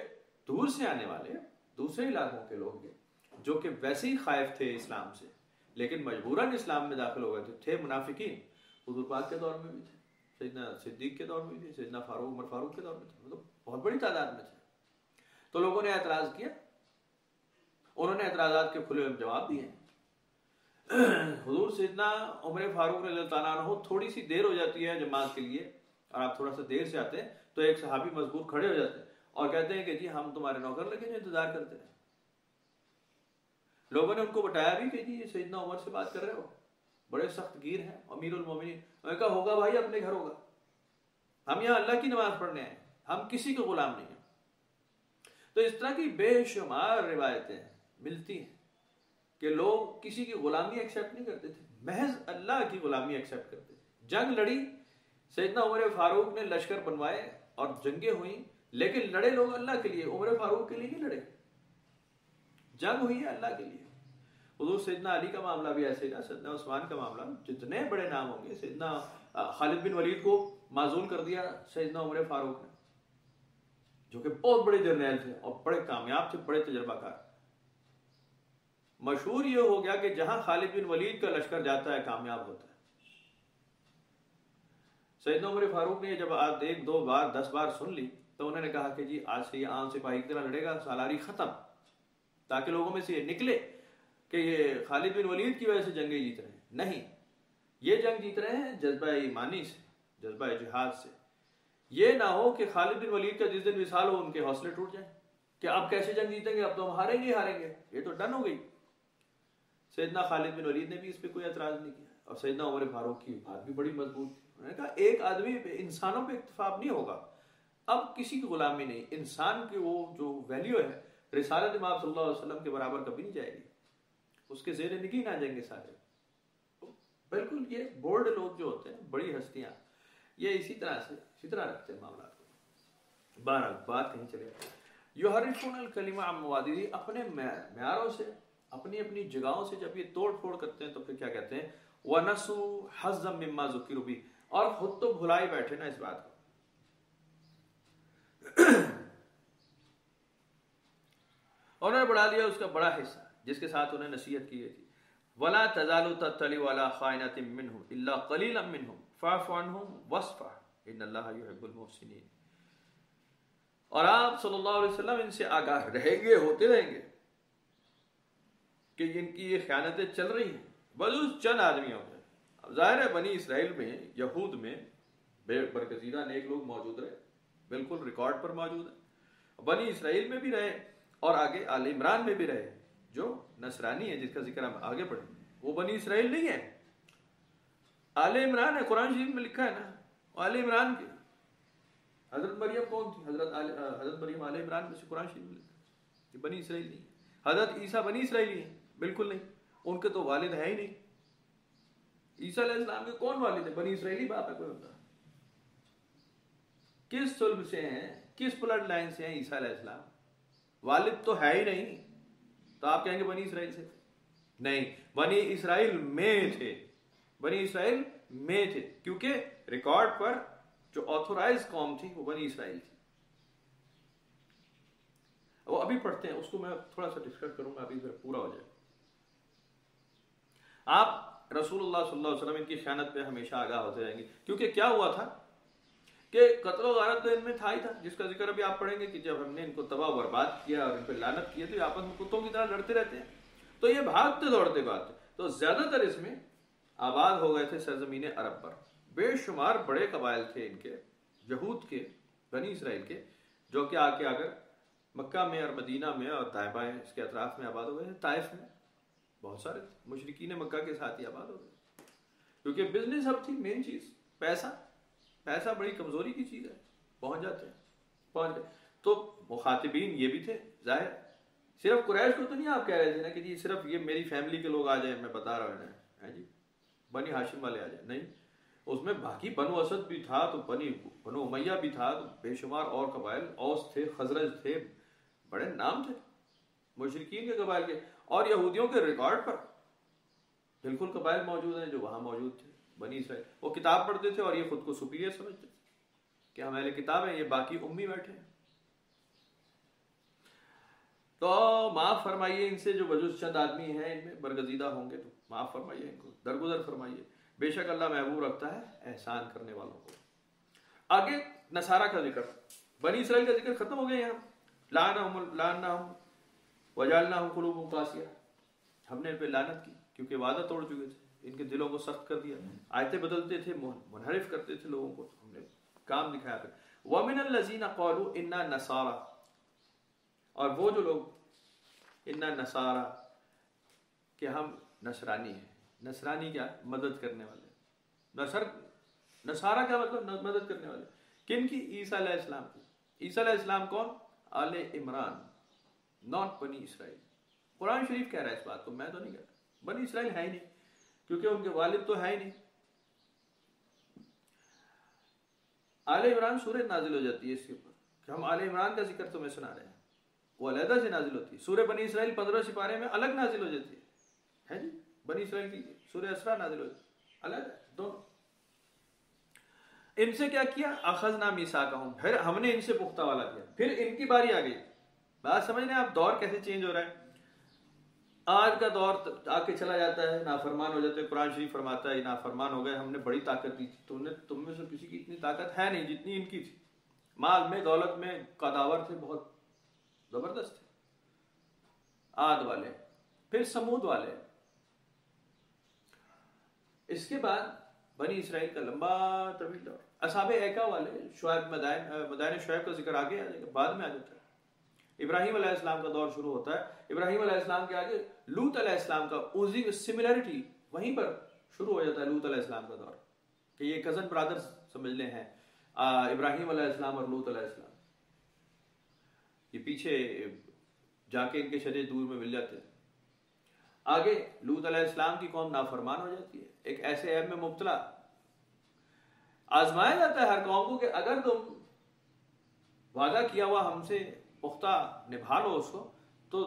دور سے آنے والے دوسرے علاقوں کے لوگ جو کہ ویسے ہی خائف تھے اسلام سے، لیکن مجبوراً اسلام میں داخل ہو گئے تھے منافقین، حضور پاک کے دور میں بھی تھے، سیدنا صدیق کے دور میں بھی تھے، سیدنا عمر فاروق کے دور میں تھے، مطلب بہت بڑی تعداد میں تھے۔ تو لوگوں نے اعتراض کیا، انہوں نے اعتراضات کے کھلے جواب دیے۔ حضور سیدنا عمر فاروق رضی اللہ تعالیٰ عنہ تھوڑی سی دیر ہو جاتی ہے جماعت کے لیے، اور آپ تھوڑا سا دیر سے آتے ہیں تو ایک صحابی مذکور کھڑے ہو جاتے ہیں اور کہتے ہیں کہ جی ہم تمہارے نوکر لگے جو انتظار کرتے ہیں۔ لوگوں نے ان کو بتایا بھی کہ جی یہ سیدنا عمر سے بات کر رہے ہو، بڑے سخت گیر ہیں، امیر المومنین۔ میں نے کہا ہوگا بھائی، اپنے گھر ہوگا، ہم یہاں اللہ کی نماز پڑھنے آئے، ہم کسی کے غلام نہیں ہیں۔ تو اس طرح کی بے شمار روایتیں ملتی ہیں کہ لوگ کسی کی غلامی ایکسیپٹ نہیں کرتے تھے، محض اللہ کی غلامی ایکسیپٹ کرتے تھے۔ جنگ لڑی، سیدنا عمر فاروق نے لشکر بنوائے اور جنگیں ہوئیں، لیکن لڑے لوگ اللہ کے لیے، عمر فاروق کے لیے نہیں لڑے، جنگ ہوئی ہے اللہ کے لیے۔ حضور سیدنا علی کا معاملہ بھی ایسے گا، سیدنا عثمان کا معاملہ، جتنے بڑے نام ہوں گے، سیدنا خالد بن ولید کو معزول کر دیا سیدنا عمر فاروق نے، جو کہ بہت بڑے جرنیل تھے اور بڑے کامیاب تھے، بڑے تجربہ کار. مشہور یہ ہو گیا کہ جہاں خالد بن ولید کا لشکر جاتا ہے کامیاب ہوتا ہے. سیدنا عمر فاروق نے جب آپ 1 2 بار 10 بار سن لی تو انہوں نے کہا کہ جی آج سے یہ عام سپاہی کی طرح لڑے گا، سالاری ختم، تاکہ لوگوں میں سے یہ نکلے کہ یہ خالد بن ولید کی وجہ سے جنگیں جیت رہے ہیں. نہیں، یہ جنگ جیت رہے ہیں جذبہ ایمانی سے، جذبہ جہاد سے. یہ نہ ہو کہ خالد بن ولید کا جس دن وصال ہو ان کے حوصلے ٹوٹ جائیں کہ آپ کیسے جنگ جیتیں گے، اب تو ہم ہاریں گے، یہ تو ڈن ہو گئی. سیدنا خالد بن ولید نے بھی اس پہ کوئی اعتراض نہیں کیا، اور سیدنا عمر فاروق کی بات بھی بڑی مضبوط تھی. انہوں نے کہا ایک آدمی پہ، انسانوں پہ اکتفا نہیں ہوگا، اب کسی کی غلامی نہیں. انسان کی وہ جو ویلیو ہے رسالت امام صلی اللہ علیہ وسلم کے برابر کبھی نہیں جائے گی، اس کے زیر نگین نہ جائیں گے سارے. بالکل یہ بولڈ لوگ جو ہوتے ہیں، بڑی ہستیاں، یہ اسی طرح رکھتے ہیں معاملات کو. بہرحال بات کہیں چلے گا. یحرفون الکلمہ عن مواضعہ، اپنے معیاروں سے، اپنی جگہوں سے جب یہ توڑ پھوڑ کرتے ہیں تو پھر کیا کہتے ہیں، وَنَسُوا حَظًّا مِمَّا ذُكِّرُوا بِهِ، اور خود تو بھلائی بیٹھے نا اس بات کو. انہوں نے بڑھا لیا اس کا بڑا حصہ جس کے ساتھ انہیں نصیحت کی گئی تھی. وَلَا تَزَالُ تَطَّلِعُ عَلَىٰ خَائِنَةٍ مِّنْهُمْ إِلَّا قَلِيلًا مِّنْهُمْ فَاعْفُ عَنْهُمْ وَاصْفَحْ إِنَّ اللَّهَ يُحِبُّ الْمُحْسِنِينَ. اور آپ صلی اللہ علیہ وسلم ان سے آگاہ ہوتے رہیں گے کہ ان کی یہ خیانتیں چل رہی ہیں بلوز چند آدمیوں میں. اب ظاہر ہے بنی اسرائیل میں، یہود میں بے برگزیدہ نیک لوگ موجود رہے، بالکل ریکارڈ پر موجود ہیں. بنی اسرائیل میں بھی رہے اور آگے آل عمران میں بھی رہے. جو نصرانی ہے جس کا ذکر ہم آگے پڑھیں وہ بنی اسرائیل نہیں ہے، آل عمران ہے. قرآن شریف میں لکھا ہے نا آل عمران کے. حضرت مریم کون تھی؟ حضرت مریم آل عمران میں سے قرآن شریف میں لکھا ہے کہ بنی اسرائیل نہیں. حضرت عیسیٰ بنی اسرائیلی ہیں؟ بالکل نہیں، ان کے تو والد ہے ہی نہیں. عیسیٰ علیہ السلام کے کون والد ہے؟ بنی اسرائیلی باپ ہے کوئی ہوتا. کس صلب سے ہیں، کس بلڈ لائن سے ہیں عیسیٰ علیہ السلام؟ والد تو ہے ہی نہیں، تو آپ کہیں گے بنی اسرائیل سے؟ نہیں، بنی اسرائیل میں تھے، بنی اسرائیل میں تھے، کیونکہ ریکارڈ پر جو آتھورائز قوم تھی وہ بنی اسرائیل تھی. وہ ابھی پڑھتے ہیں، اس کو میں تھوڑا سا ڈسکس کروں گا ابھی پھر پورا ہو جائے. آپ رسول اللہ صلی اللہ علیہ وسلم ان کی خیانت پہ ہمیشہ آگاہ ہوتے رہیں گے، کیونکہ کیا ہوا تھا کہ قتل و غارت تو ان میں تھا ہی تھا، جس کا ذکر ابھی آپ پڑھیں گے کہ جب ہم نے ان کو تباہ و برباد کیا اور ان پہ لعنت کی تو یہ آپس میں کتوں کی طرح لڑتے رہتے ہیں. تو یہ بھاگتے دوڑتے بات، تو زیادہ تر اس میں آباد ہو گئے تھے سرزمین عرب پر. بے شمار بڑے قبائل تھے ان کے، یہود کے، بنی اسرائیل کے، جو کہ آ کر مکہ میں اور مدینہ میں اور دائیں بائیں اس کے اطراف میں آباد ہو گئے تھے. طائف میں بہت سارے مشرکین مکہ کے ساتھ ہی آباد ہو گئے، کیونکہ بزنس اب تھی مین چیز. پیسہ بڑی کمزوری کی چیز ہے، پہنچ جاتے ہیں، پہنچ گئے. تو مخاطبین یہ بھی تھے ظاہر. صرف قریش کو تو نہیں آپ کہہ رہے تھے نا کہ جی صرف یہ میری فیملی کے لوگ آ جائیں، میں بتا رہا ہوں جی بنی ہاشم والے آ جائیں، نہیں. اس میں باقی بنو اسد بھی تھا، تو بنو امیہ بھی تھا، تو بے شمار اور قبائل، اوس تھے، خزرج تھے، بڑے نام تھے مشرکین کے قبائل کے. اور یہودیوں کے ریکارڈ پر بالکل قبائل موجود ہیں جو وہاں موجود تھے. بنی اسرائیل وہ کتاب پڑھتے تھے اور یہ خود کو سپیریئر سمجھتے تھے کہ ہم اہل کتاب ہیں، یہ باقی امی بیٹھے ہیں. تو معاف فرمائیے ان سے جو بجز چند آدمی ہیں ان میں برگزیدہ ہوں گے، تو معاف فرمائیے ان کو، درگزر فرمائیے. بے شک اللہ محبوب رکھتا ہے احسان کرنے والوں کو. آگے نصارہ کا ذکر، بنی اسرائیل کا ذکر ختم ہو گیا. یہاں لعنہم وجعلناہم قلوبہم قاسیہ، ہم نے ان پہ لعنت کی کیونکہ وعدہ توڑ چکے تھے، ان کے دلوں کو سخت کر دیا، آیتیں بدلتے تھے، منحرف کرتے تھے لوگوں کو، ہم نے کام دکھایا پھر. وَمِنَ الَّذِينَ قَالُوا إِنَّا نَصَارَىٰ، اور وہ جو لوگ اِنَّا نَصَارَىٰ کہ ہم نصرانی ہیں. نصرانی کیا؟ مدد کرنے والے. نصارہ کیا مطلب؟ مدد کرنے والے. کن کی؟ عیسیٰ علیہ السلام کی. عیسیٰ علیہ السلام کون؟ آل عمران، ناٹ بنی اسرائیل. قرآن شریف کہہ رہا ہے اس بات کو، میں تو نہیں کہہ رہا. بنی اسرائیل ہے ہی نہیں، کیونکہ ان کے والد تو ہے ہی نہیں. آل عمران سورہ نازل ہو جاتی ہے اس کے اوپر کہ ہم آل عمران کا ذکر تمہیں سنا رہے ہیں، وہ علیحدہ سے نازل ہوتی ہے. سورہ بنی اسرائیل 15 سپارے میں الگ نازل ہو جاتی ہے جی. بنی اسرائیل کی سورہ اسراء نازل ہو جاتی ہے الگ، دونوں. ان سے کیا کیا؟ اخذنا میثاقہم، پھر ہم نے ان سے پختہ والا کیا، پھر ان کی باری آ گئی. بات سمجھ رہے ہیں آپ دور کیسے چینج ہو رہا ہے؟ آج کا دور آ کے چلا جاتا ہے، نافرمان ہو جاتے ہیں. قرآن شریف فرماتا ہے نافرمان ہو گئے، ہم نے بڑی طاقت دی تھی، تم میں سے کسی کی اتنی طاقت ہے نہیں جتنی ان کی تھی. مال میں دولت میں قداور تھے، بہت زبردست تھے. عاد والے، پھر سمود والے، اس کے بعد بنی اسرائیل کا لمبا طویل دور. اصحاب ایکا والے، شعیب، مدائن شعیب کا ذکر آگے آ جائے گا، بعد میں آ جاتا ہے. ابراہیم علیہ السلام کا دور شروع ہوتا ہے. ابراہیم علیہ السلام کے آگے لوط علیہ السلام کا اوزی سملیرٹی وہیں پر شروع ہو جاتا ہے. لوط علیہ السلام کا دور کہ یہ کزن برادر سمجھ لیں ہیں ابراہیم علیہ السلام اور لوط علیہ السلام. یہ پیچھے جا کے ان کے شجر دور میں مل جاتے ہیں. آگے لوط علیہ السلام کی قوم نافرمان ہو جاتی ہے، ایک ایسے عیب میں مبتلا. آزمایا جاتا ہے ہر قوم کو کہ اگر تم وعدہ کیا ہوا ہم سے پختہ نبھا لو اس کو، تو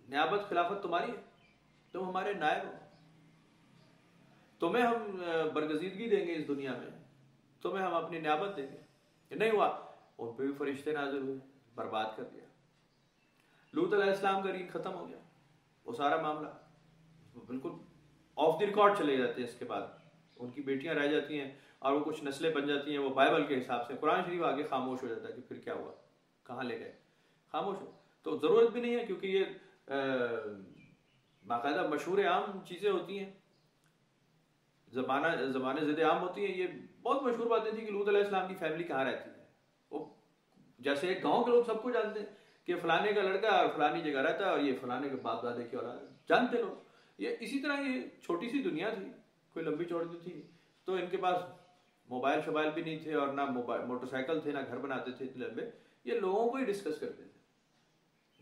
نیابت خلافت تمہاری ہے، تم ہمارے نائب ہو، تمہیں ہم برگزیدگی دیں گے اس دنیا میں، تمہیں ہم اپنی نیابت دیں گے. یہ نہیں ہوا، ان پہ بھی فرشتے نازل ہوئے، برباد کر دیا. لوط علیہ السلام کا دین ختم ہو گیا. وہ سارا معاملہ بالکل آف دی ریکارڈ چلے جاتے ہیں. اس کے بعد ان کی بیٹیاں رہ جاتی ہیں اور وہ کچھ نسلیں بن جاتی ہیں، وہ بائبل کے حساب سے. قرآن شریف آگے خاموش ہو جاتا ہے کہ پھر کیا ہوا، کہاں لے گئے، خاموش ہو. تو ضرورت بھی نہیں ہے، کیونکہ یہ باقاعدہ مشہور عام چیزیں ہوتی ہیں، زمانے زد عام ہوتی ہیں. یہ بہت مشہور باتیں تھیں کہ لوط علیہ السلام کی فیملی کہاں رہتی ہے. وہ جیسے ایک گاؤں کے لوگ سب کو جانتے ہیں کہ فلانے کا لڑکا اور فلانی جگہ رہتا ہے اور یہ فلانے کے باپ دادے کی اولاد ہے، جانتے لوگ. یہ اسی طرح یہ چھوٹی سی دنیا تھی، کوئی لمبی چوڑی تھی. تو ان کے پاس موبائل شوبائل بھی نہیں تھے اور نہ موٹر سائیکل تھے، نہ گھر بناتے تھے اتنے لمبے. یہ لوگوں کو ہی ڈسکس کرتے تھے،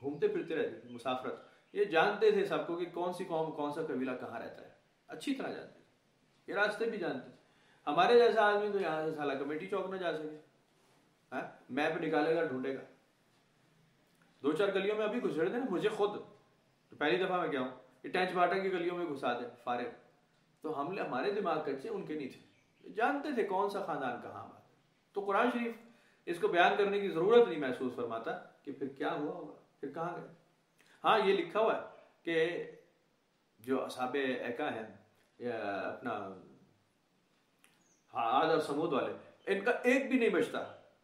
گھومتے پھرتے رہتے تھے، مسافرت. یہ جانتے تھے سب کو کہ کون سی قوم کون سا قبیلہ کہاں رہتا ہے، اچھی طرح جانتے تھے. یہ راستے بھی جانتے. ہمارے جیسا آدمی تو یہاں سے سالہ کمیٹی چوک نہ جا سکے، میپ نکالے گا ڈھونڈے گا. 2-4 گلیوں میں ابھی گھسڑ دیں نا، مجھے خود تو پہلی دفعہ میں کیا ہوں یہ ٹینچ باٹا کی گلیوں میں گھسا دیں فارغ. تو ہمارے دماغ کچے، ان کے نہیں تھے، جانتے تھے کون سا خاندان کہاں بات. تو قرآن شریف اس کو بیان کرنے کی ضرورت نہیں محسوس فرماتا کہ پھر کیا ہوا ہوگا، پھر کہاں گئے. ہاں یہ لکھا ہوا ہے کہ جو اصحاب ایکا ہیں یا اپنا عاد اور سمود والے، ان کا ایک بھی نہیں بچتا،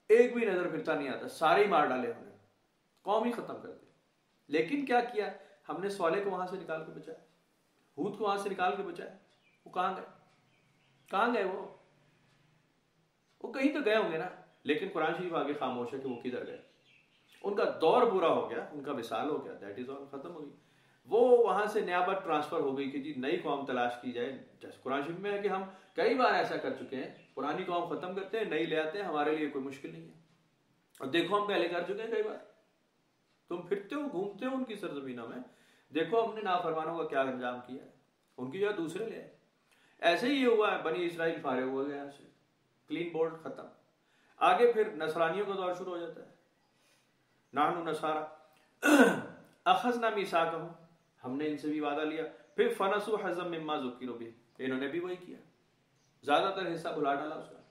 ایک بھی نظر پھرتا نہیں آتا، سارے ہی مار ڈالے ہم نے، قوم ہی ختم کر دی. لیکن کیا کیا ہم نے؟ صالح کو وہاں سے نکال کے بچایا، ہود کو وہاں سے نکال کے بچایا. وہ کہاں گئے؟ کہاں گئے؟ وہ کہیں تو گئے ہوں گے نا. لیکن قرآن شریف آگے خاموش ہے کہ وہ کدھر گئے. ان کا دور پورا ہو گیا، ان کا وصال ہو گیا، دیٹ از آل، ختم ہو گئی. وہ وہاں سے نیابت ٹرانسفر ہو گئی کہ جی نئی قوم تلاش کی جائے. جیسے قرآن شریف میں ہے کہ ہم کئی بار ایسا کر چکے ہیں، پرانی قوم ختم کرتے ہیں، نئی لے آتے ہیں، ہمارے لیے کوئی مشکل نہیں ہے. اور دیکھو ہم پہلے کر چکے ہیں کئی بار. تم پھرتے ہو گھومتے ہو ان کی سرزمینوں میں، دیکھو ہم نے نافرمانوں کا کیا انجام کیا ہے، ان کی جگہ دوسرے لے آئے. ایسے ہی یہ ہوا ہے، بنی اسرائیل فارغ ہو گیا سے، کلین بورڈ ختم. آگے پھر نصرانیوں کا دور شروع ہو جاتا ہے. نحن نصارى اخذنا میثاقهم، ہم نے ان سے بھی وعدہ لیا. پھر فنسوا حظا مما ذکروا به، انہوں نے بھی وہی کیا، زیادہ تر حصہ بھلا ڈالا اس کا.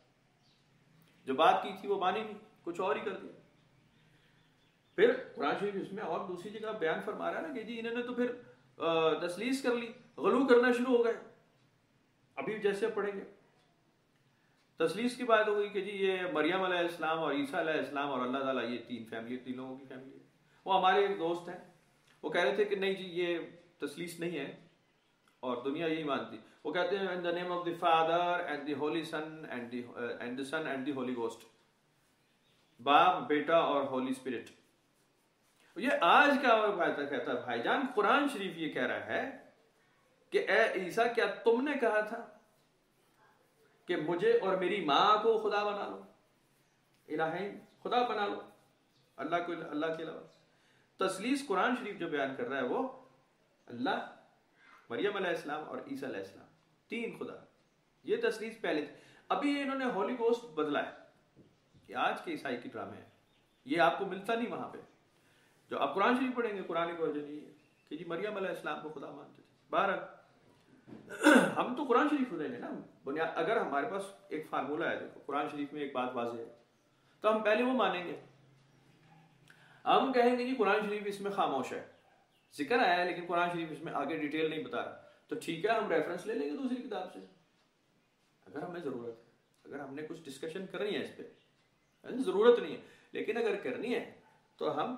جو بات کی تھی وہ مانی نہیں، کچھ اور ہی کر دیا. پھر قرآن شریف اس میں اور دوسری جگہ بیان فرما رہا ہے نا کہ جی انہوں نے تو پھر تسلیس کر لی، غلو کرنا شروع ہو گئے. ابھی جیسے پڑھیں گے تسلیس کی بات ہوگی کہ جی یہ مریم علیہ السلام اور عیسیٰ علیہ السلام اور اللہ تعالیٰ، یہ تین فیملی، تین لوگوں کی فیملی ہے. وہ ہمارے ایک دوست ہیں، وہ کہہ رہے تھے کہ نہیں جی یہ تسلیس نہیں ہے، اور دنیا یہی مانتی. وہ کہتے ہیں in the name of the Father and the Holy Son and the Son and the Holy Ghost، باپ، بیٹا اور ہولی اسپرٹ. یہ آج کا کہتا ہے بھائی جان، قرآن شریف یہ کہہ رہا ہے کہ اے عیسیٰ کیا تم نے کہا تھا کہ مجھے اور میری ماں کو خدا بنا لو، الہین، خدا بنا لو، اللہ کو، اللہ کے علاوہ. تسلیس قرآن شریف جو بیان کر رہا ہے وہ اللہ، مریم علیہ السلام اور عیسیٰ علیہ السلام، تین خدا. یہ تسلیس پہلے تھی. ابھی انہوں نے ہولی گوسٹ بدلا ہے، یہ آج کے عیسائی کی ڈرامے ہیں. یہ آپ کو ملتا نہیں وہاں پہ. جو آپ قرآن شریف پڑھیں گے، قرآن ورژن یہ ہے کہ جی مریم علیہ السلام کو خدا مانتے تھے. بہرحال ہم تو قرآن شریف لیں گے نا بنیاد. اگر ہمارے پاس ایک فارمولہ ہے, دیکھو قرآن شریف میں ایک بات واضح ہے, تو ہم پہلے وہ مانیں گے. ہم کہیں گے جی قرآن شریف اس میں خاموش ہے, ذکر آیا ہے لیکن قرآن شریف اس میں آگے ڈیٹیل نہیں بتا رہا, تو ٹھیک ہے ہم ریفرنس لے لیں گے دوسری کتاب سے اگر ہمیں ضرورت ہے. اگر ہم نے کچھ ڈسکشن کرنی ہے اس پہ, ضرورت نہیں ہے, لیکن اگر کرنی ہے تو ہم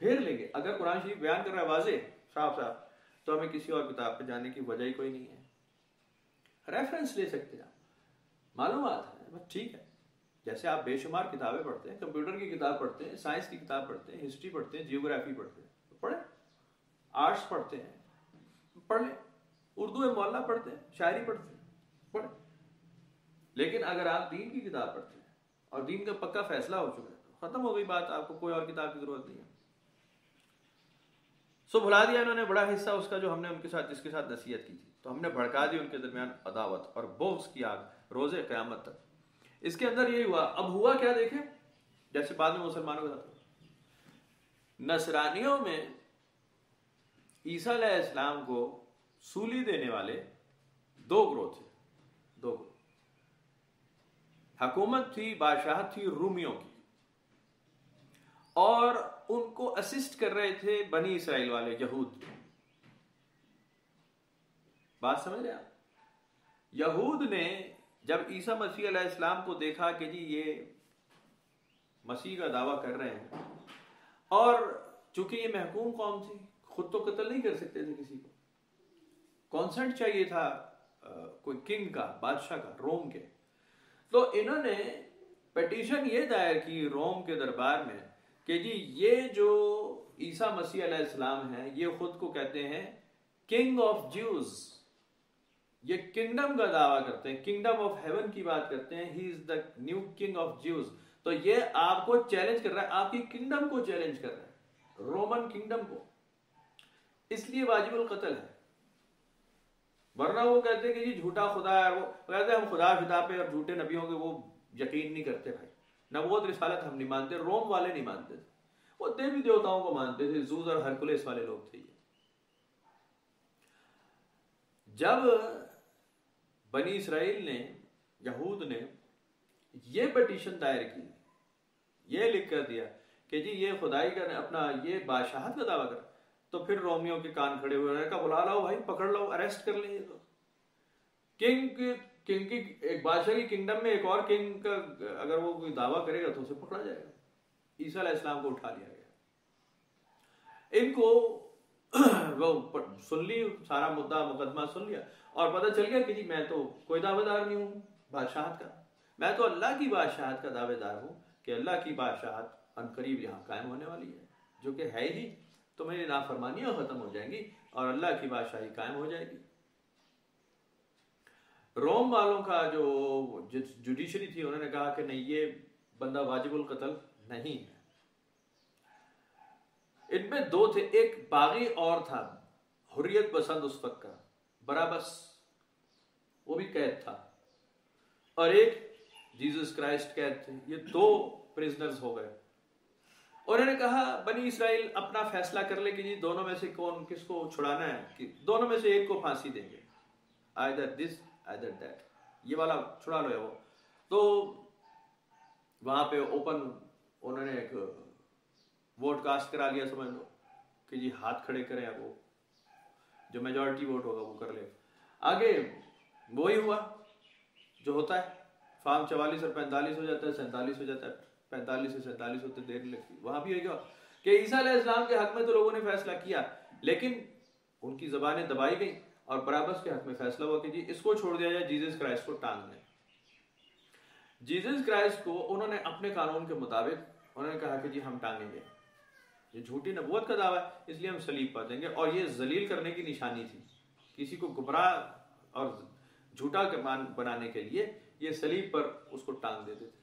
پھر لیں گے. اگر قرآن شریف بیان کر رہا ہے واضح صاف صاف, تو ہمیں کسی اور کتاب پہ جانے کی وجہ ہی کوئی نہیں ہے. ریفرنس لے سکتے ہیں, معلومات ہے بس, ٹھیک ہے. جیسے آپ بے شمار کتابیں پڑھتے ہیں, کمپیوٹر کی کتاب پڑھتے ہیں, سائنس کی کتاب پڑھتے ہیں, ہسٹری پڑھتے ہیں, جیوگرافی پڑھتے ہیں, پڑھیں. آرٹس پڑھتے ہیں, پڑھ لیں. اردو معلیٰ پڑھتے ہیں, شاعری پڑھتے ہیں, پڑھیں. لیکن اگر آپ دین کی کتاب پڑھتے ہیں اور دین کا پکا فیصلہ ہو چکا ہے, تو ختم ہو گئی بات, آپ کو کوئی اور کتاب کی ضرورت نہیں ہے. سو بھلا دیا انہوں نے بڑا حصہ اس کا جو ہم نے ان کے ساتھ جس کے ساتھ نصیحت کی تھی, تو ہم نے بھڑکا دی ان کے درمیان عداوت اور بغض کی آگ روز قیامت تک. اس کے اندر یہی ہوا. اب ہوا کیا دیکھیں, جیسے بعد میں مسلمانوں کے ساتھ نصرانیوں میں عیسیٰ علیہ السلام کو سولی دینے والے دو گروہ تھے. دو گروہ. حکومت تھی, بادشاہت تھی رومیوں کی, اور ان کو اسسٹ کر رہے تھے بنی اسرائیل والے یہود. بات سمجھ رہے آپ؟ یہود نے جب عیسیٰ مسیح علیہ السلام کو دیکھا کہ جی یہ مسیح کا دعویٰ کر رہے ہیں, اور چونکہ یہ محکوم قوم تھی, خود تو قتل نہیں کر سکتے تھے کسی کو, کانسنٹ چاہیے تھا کوئی کنگ کا, بادشاہ کا, روم کے. تو انہوں نے پیٹیشن یہ دائر کی روم کے دربار میں کہ جی یہ جو عیسیٰ مسیح علیہ السلام ہیں یہ خود کو کہتے ہیں کنگ آف جیوز, یہ کنگڈم کا دعویٰ کرتے ہیں, کنگڈم آف ہیون کی بات کرتے ہیں, he is the new king of Jews. تو یہ آپ کو چیلنج کر رہا ہے, آپ کی کنگڈم کو چیلنج کر رہا ہے, رومن کنگڈم کو, اس لیے واجب القتل ہے. ورنہ وہ کہتے ہیں کہ جی جھوٹا خدا ہے, وہ کہتے ہیں ہم خدا فدا پہ اور جھوٹے نبیوں کے وہ یقین نہیں کرتے بھائی, نبوت رسالت ہم نہیں مانتے. روم والے نہیں مانتے تھے, وہ دیوی دیوتاؤں کو مانتے تھے, زوز اور ہرکولیس والے لوگ تھے. جب بنی اسرائیل نے, یہود نے یہ پٹیشن دائر کی, یہ لکھ کر دیا کہ جی یہ خدائی کا اپنا یہ بادشاہت کا دعویٰ کر, تو پھر رومیوں کے کان کھڑے ہوئے, انہوں نے کہا بلا لاؤ بھائی, پکڑ لو, اریسٹ کر لیں. تو کنگ کی ایک بادشاہ کی کنگڈم میں ایک اور کنگ کا اگر وہ کوئی دعویٰ کرے گا تو اسے پکڑا جائے گا. عیسیٰ علیہ السلام کو اٹھا لیا گیا. ان کو وہ سن لی, سارا مدعا مقدمہ سن لیا, اور پتہ چل گیا کہ جی میں تو کوئی دعوے دار نہیں ہوں بادشاہت کا, میں تو اللہ کی بادشاہت کا دعوے دار ہوں کہ اللہ کی بادشاہت عنقریب یہاں قائم ہونے والی ہے, جو کہ ہے ہی. تو میری نافرمانیاں ختم ہو جائیں گی اور اللہ کی بادشاہی قائم ہو جائے گی. روم والوں کا جو جوڈیشری تھی, انہوں نے کہا کہ نہیں, یہ بندہ واجب القتل نہیں ہے. ان میں دو تھے, ایک باغی اور تھا حریت پسند اس وقت کا, بarabbas, وہ بھی قید تھا, اور ایک جیسس کرائسٹ قید تھے. یہ دو پرزنرز ہو گئے. اور انہوں نے کہا بنی اسرائیل اپنا فیصلہ کر لے کہ جی دونوں میں سے کون کس کو چھڑانا ہے, کہ دونوں میں سے ایک کو پھانسی دیں گے, either this either that, یہ والا چھڑا لو. وہ تو وہاں پہ اوپن انہوں نے ایک ووٹ کاسٹ کرا لیا, سمجھ لو کہ جی ہاتھ کھڑے کریں, وہ جو میجورٹی ووٹ ہوگا وہ کر لے. آگے وہی ہوا جو ہوتا ہے, فارم 44 اور 45 ہو جاتا ہے, 47 ہو جاتا ہے, 45 سے 47 ہوتے دیر لگتی. وہاں بھی یہ کہ عیسیٰ علیہ السلام کے حق میں تو لوگوں نے فیصلہ کیا, لیکن ان کی زبانیں دبائی گئیں, اور بarabbas کے حق میں فیصلہ ہوا کہ جی اس کو چھوڑ دیا جائے, جیسس کرائسٹ کو ٹانگ دیں. جیسس کرائسٹ کو انہوں نے اپنے قانون کے مطابق انہوں نے کہا کہ جی ہم ٹانگیں گے, یہ جھوٹی نبوت کا دعویٰ ہے اس لیے ہم صلیب پر دیں گے. اور یہ ذلیل کرنے کی نشانی تھی, کسی کو گمراہ اور جھوٹا بنانے کے لیے یہ صلیب پر اس کو ٹانگ دیتے تھے.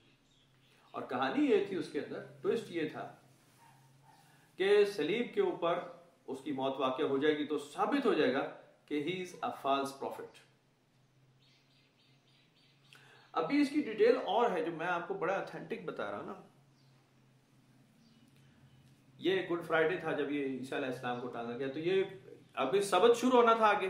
اور کہانی یہ تھی, اس کے اندر ٹوسٹ یہ تھا کہ صلیب کے اوپر اس کی موت واقع ہو جائے گی تو ثابت ہو جائے گا کہ ہی از اے فالس پروفٹ. ابھی اس کی ڈیٹیل اور ہے جو میں آپ کو بڑا اتھینٹک بتا رہا ہوں نا. یہ گڈ فرائیڈے تھا جب یہ عیسیٰ علیہ السلام کو ٹانگا گیا, تو یہ ابھی سبت شروع ہونا تھا آگے,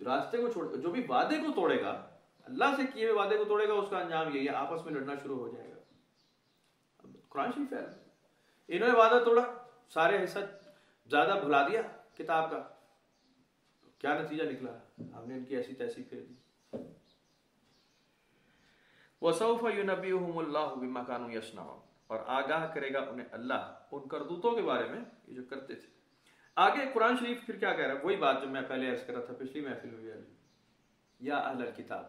راستے کو چھوڑ, جو بھی وعدے کو توڑے گا, اللہ سے کیے ہوئے وعدے کو توڑے گا, اس کا انجام یہی ہے, آپس میں لڑنا شروع ہو جائے گا. قرآن شریف ہے, انہوں نے وعدہ توڑا, سارے حصہ زیادہ بھلا دیا کتاب کا, کیا نتیجہ نکلا, ہم نے ان کی ایسی تیسی پھیر دی. وَسَوْفَ يُنَبِّئُهُمُ اللَّهُ بِمَا كَانُوا يَصْنَعُونَ, اور آگاہ کرے گا انہیں اللہ ان کرتوتوں کے بارے میں یہ جو کرتے تھے. آگے قرآن شریف پھر کیا کہہ رہا ہے, وہی بات جو میں پہلے عرض کر رہا تھا پچھلی محفل میں بھی, یا اہل الکتاب,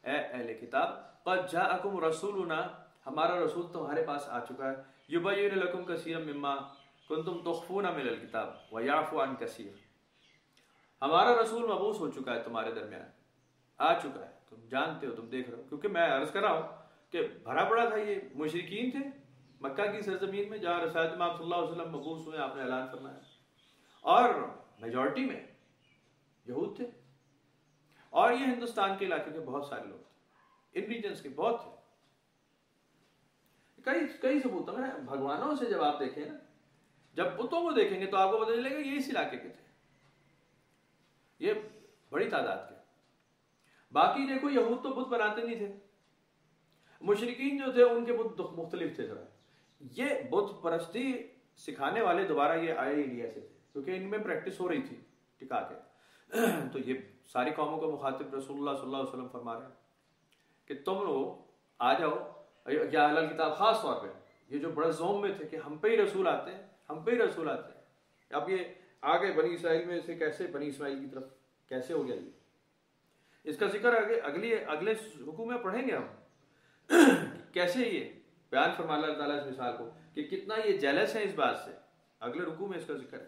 اے اہل کتاب, قد جاءکم رسولنا, ہمارا رسول تمہارے پاس آ چکا ہے, یبین لکم کثیرا مما کنتم تخفون من الکتاب ویعفو عن کثیر, ہمارا رسول مبعوث ہو چکا ہے تمہارے درمیان, آ چکا ہے, تم جانتے ہو, تم دیکھ رہے ہو. کیونکہ میں عرض کر رہا ہوں کہ بھرا پڑا تھا, یہ مشرکین تھے مکہ کی سرزمین میں جہاں رسالت میں آپ صلی اللہ علیہ وسلم مبعوث ہوئے, آپ نے اعلان فرمایا, اور میجورٹی میں یہود تھے, اور یہ ہندوستان کے علاقے کے بہت سارے لوگ تھے, ان ریجنز کے بہت تھے. کئی ثبوت ہیں. بھگوانوں سے جب آپ دیکھیں نا, جب بتوں کو دیکھیں گے تو آپ کو پتہ چلے گا یہ اس علاقے کے تھے, یہ بڑی تعداد کے. باقی دیکھو یہود تو بت بناتے نہیں تھے, مشرکین جو تھے ان کے بت مختلف تھے ذرا. یہ بت پرستی سکھانے والے دوبارہ یہ آئے انڈیا سے تھے, کیونکہ ان میں پریکٹس ہو رہی تھی ٹکا کے. تو یہ ساری قوموں کو مخاطب رسول اللہ صلی اللہ علیہ وسلم فرما رہے ہیں کہ تم لوگ آ جاؤ, یا اہل کتاب خاص طور پہ, یہ جو بڑے زوم میں تھے کہ ہم پہ ہی رسول آتے ہیں, ہم پہ ہی رسول آتے ہیں. اب یہ آگے بنی اسرائیل میں سے کیسے, بنی اسرائیل کی طرف کیسے ہو گیا یہ, اس کا ذکر اگلے رکوع میں پڑھیں گے ہم, کیسے یہ بیان فرما اللہ تعالیٰ اس مثال کو کہ کتنا یہ جیلس ہے اس بات سے. اگلے رکوع میں اس کا ذکر ہے,